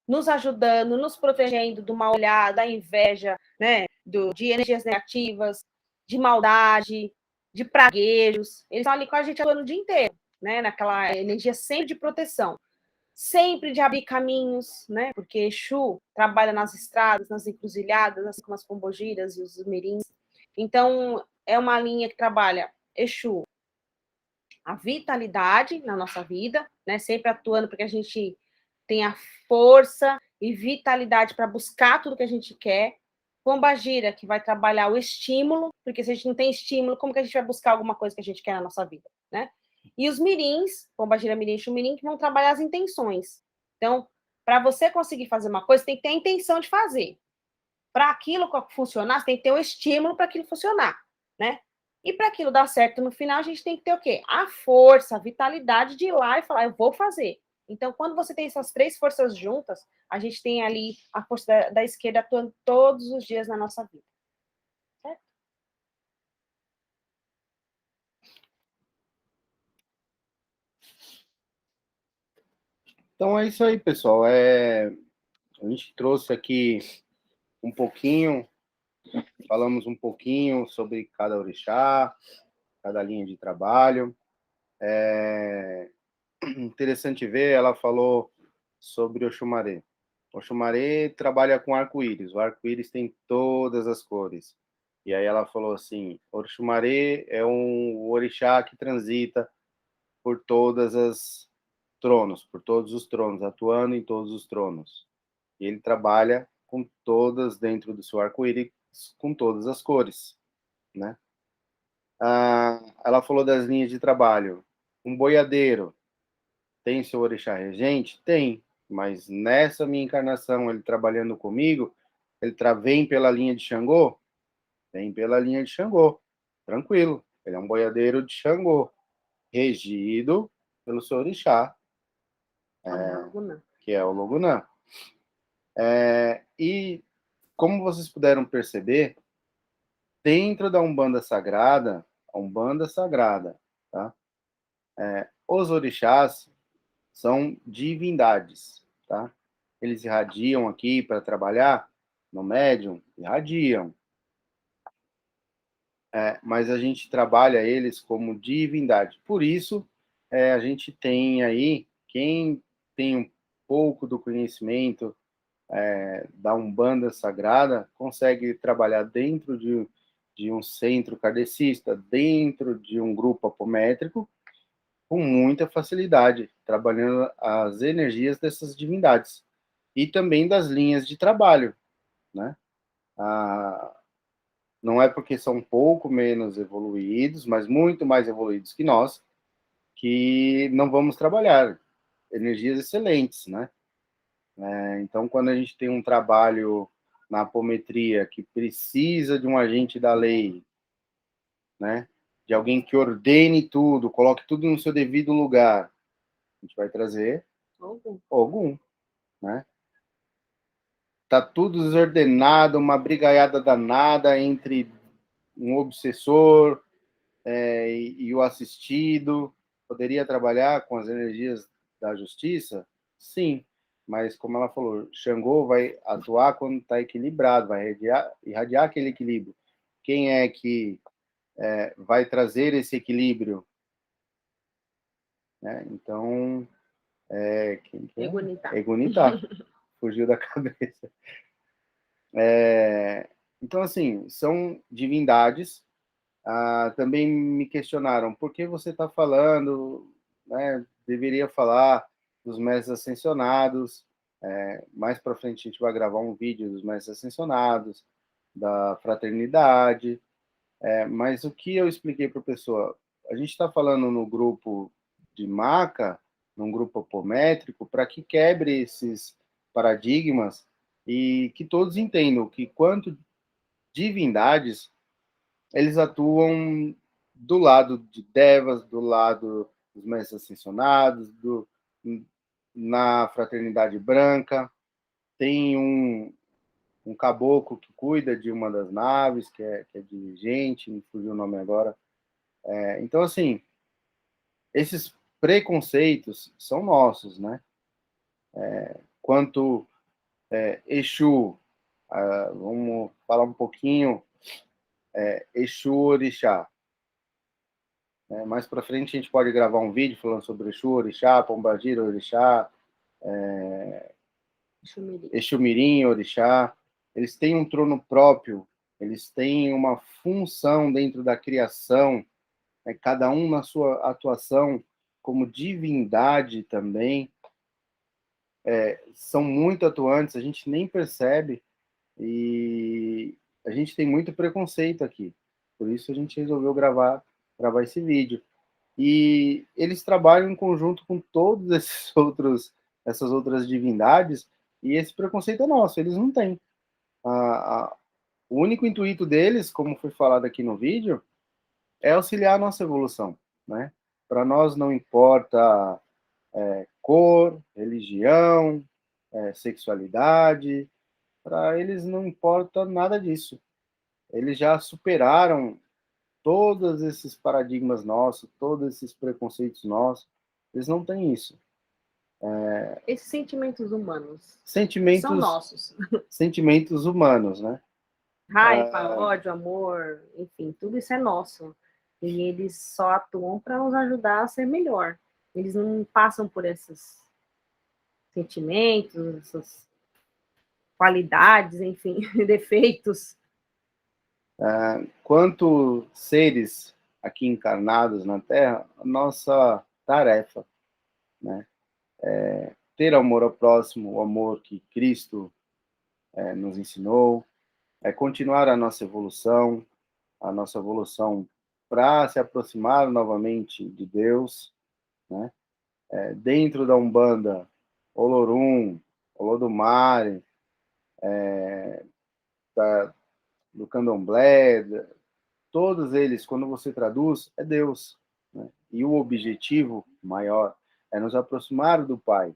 Nos ajudando, nos protegendo do mal olhar, da inveja, né? De energias negativas, de maldade, de praguejos. Eles estão ali com a gente atuando o dia inteiro, né? Naquela energia sempre de proteção, sempre de abrir caminhos, né? Porque Exu trabalha nas estradas, nas encruzilhadas, assim como as pombogiras e os mirins. Então, é uma linha que trabalha Exu, a vitalidade na nossa vida, né? Sempre atuando para que a gente tenha força e vitalidade para buscar tudo que a gente quer. Pombagira, que vai trabalhar o estímulo, porque se a gente não tem estímulo, como que a gente vai buscar alguma coisa que a gente quer na nossa vida, né? E os mirins, Pombagira, Mirim e Xumirim, que vão trabalhar as intenções. Então, para você conseguir fazer uma coisa, tem que ter a intenção de fazer. Para aquilo funcionar, você tem que ter um estímulo para aquilo funcionar, né? E para aquilo dar certo no final, a gente tem que ter o quê? A força, a vitalidade de ir lá e falar, eu vou fazer. Então, quando você tem essas três forças juntas, a gente tem ali a força da esquerda atuando todos os dias na nossa vida. Certo? Então é isso aí, pessoal. A gente trouxe aqui um pouquinho, falamos um pouquinho sobre cada orixá, cada linha de trabalho. É interessante ver, ela falou sobre Oxumaré. Oxumaré trabalha com arco-íris. O arco-íris tem todas as cores. E aí ela falou assim, Oxumaré é um orixá que transita por todas as tronos, por todos os tronos, atuando em todos os tronos. E ele trabalha com todas, dentro do seu arco-íris, com todas as cores, né? Ela falou das linhas de trabalho. Um boiadeiro tem seu orixá regente? Tem, mas nessa minha encarnação, ele trabalhando comigo, ele vem pela linha de Xangô? Vem pela linha de Xangô, tranquilo. Ele é um boiadeiro de Xangô, regido pelo seu orixá, que é o Logunã. E, como vocês puderam perceber, dentro da Umbanda Sagrada, tá? Os orixás são divindades, tá? Eles irradiam aqui para trabalhar no médium, irradiam. Mas a gente trabalha eles como divindade. Por isso, a gente tem aí, quem tem um pouco do conhecimento da Umbanda Sagrada, consegue trabalhar dentro de um centro kardecista, dentro de um grupo apométrico, com muita facilidade, trabalhando as energias dessas divindades. E também das linhas de trabalho, né? Não é porque são um pouco menos evoluídos, mas muito mais evoluídos que nós, que não vamos trabalhar energias excelentes, né? Então, quando a gente tem um trabalho na apometria que precisa de um agente da lei, né? De alguém que ordene tudo, coloque tudo no seu devido lugar, a gente vai trazer Ogum, né? Tá tudo desordenado, uma brigaiada danada entre um obsessor e o assistido. Poderia trabalhar com as energias da justiça? Sim, mas como ela falou, Xangô vai atuar quando está equilibrado, vai irradiar aquele equilíbrio. Quem é que vai trazer esse equilíbrio? Então, quem que é? Egunitá. Fugiu da cabeça. Então, assim, são divindades. Também me questionaram, por que você está falando, né? Deveria falar dos mestres ascensionados. Mais para frente a gente vai gravar um vídeo dos mestres ascensionados, da fraternidade. Mas o que eu expliquei para a pessoa? A gente está falando no grupo de Maca, num grupo apométrico, para que quebre esses paradigmas e que todos entendam que, quanto divindades, eles atuam do lado de Devas, do lado dos mestres ascensionados, na fraternidade branca. Tem um caboclo que cuida de uma das naves, que é dirigente, me fugiu o nome agora. Então, assim, esses preconceitos são nossos, né? Quanto Exu, vamos falar um pouquinho, Exu Orixá. Mais para frente a gente pode gravar um vídeo falando sobre Exu Orixá, Pombagira Orixá, Exu Mirim Orixá. Eles têm um trono próprio, eles têm uma função dentro da criação, cada um na sua atuação como divindade também. São muito atuantes, a gente nem percebe, e a gente tem muito preconceito aqui. Por isso a gente resolveu gravar esse vídeo. E eles trabalham em conjunto com todos essas outras divindades, e esse preconceito é nosso, eles não têm. O único intuito deles, como foi falado aqui no vídeo, é auxiliar a nossa evolução, né? Para nós não importa cor, religião, sexualidade, para eles não importa nada disso. Eles já superaram todos esses paradigmas nossos, todos esses preconceitos nossos. Eles não têm isso. Esses sentimentos humanos são nossos. Sentimentos humanos, né? Raiva, ódio, amor, enfim, tudo isso é nosso. E eles só atuam para nos ajudar a ser melhor. Eles não passam por esses sentimentos, essas qualidades, enfim, defeitos. Quanto seres aqui encarnados na Terra, a nossa tarefa, né, é ter amor ao próximo, o amor que Cristo nos ensinou, é continuar a nossa evolução para se aproximar novamente de Deus, né? Dentro da Umbanda, Olorum, Olodumare, do Candomblé, todos eles, quando você traduz, é Deus, né? E o objetivo maior é nos aproximar do Pai.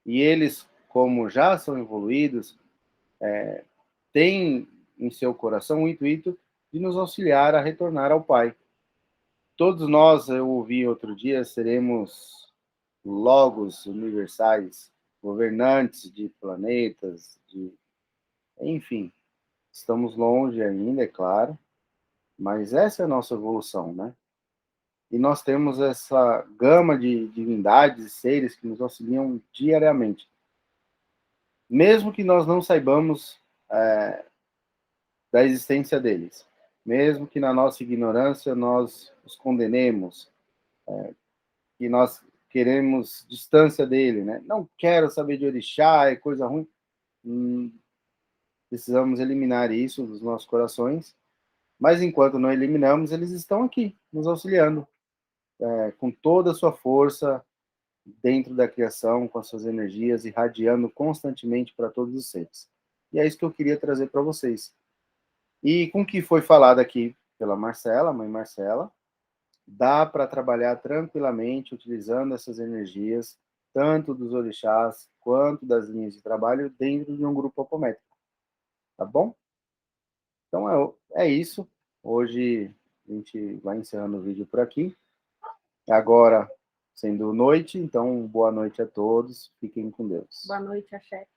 E eles, como já são evoluídos, têm em seu coração o intuito de nos auxiliar a retornar ao Pai. Todos nós, eu ouvi outro dia, seremos logos universais, governantes de planetas, enfim, estamos longe ainda, é claro, mas essa é a nossa evolução, né? E nós temos essa gama de divindades e seres que nos auxiliam diariamente. Mesmo que nós não saibamos da existência deles, mesmo que na nossa ignorância nós os condenemos, que nós queremos distância dele, né? Não quero saber de orixá, é coisa ruim. Precisamos eliminar isso dos nossos corações, mas enquanto não eliminamos, eles estão aqui, nos auxiliando, com toda a sua força, dentro da criação, com as suas energias, irradiando constantemente para todos os seres. E é isso que eu queria trazer para vocês. E com o que foi falado aqui pela Marcela, mãe Marcela, dá para trabalhar tranquilamente utilizando essas energias, tanto dos orixás quanto das linhas de trabalho, dentro de um grupo apométrico. Tá bom? Então é isso. Hoje a gente vai encerrando o vídeo por aqui. Agora, sendo noite, então boa noite a todos. Fiquem com Deus. Boa noite, Axé.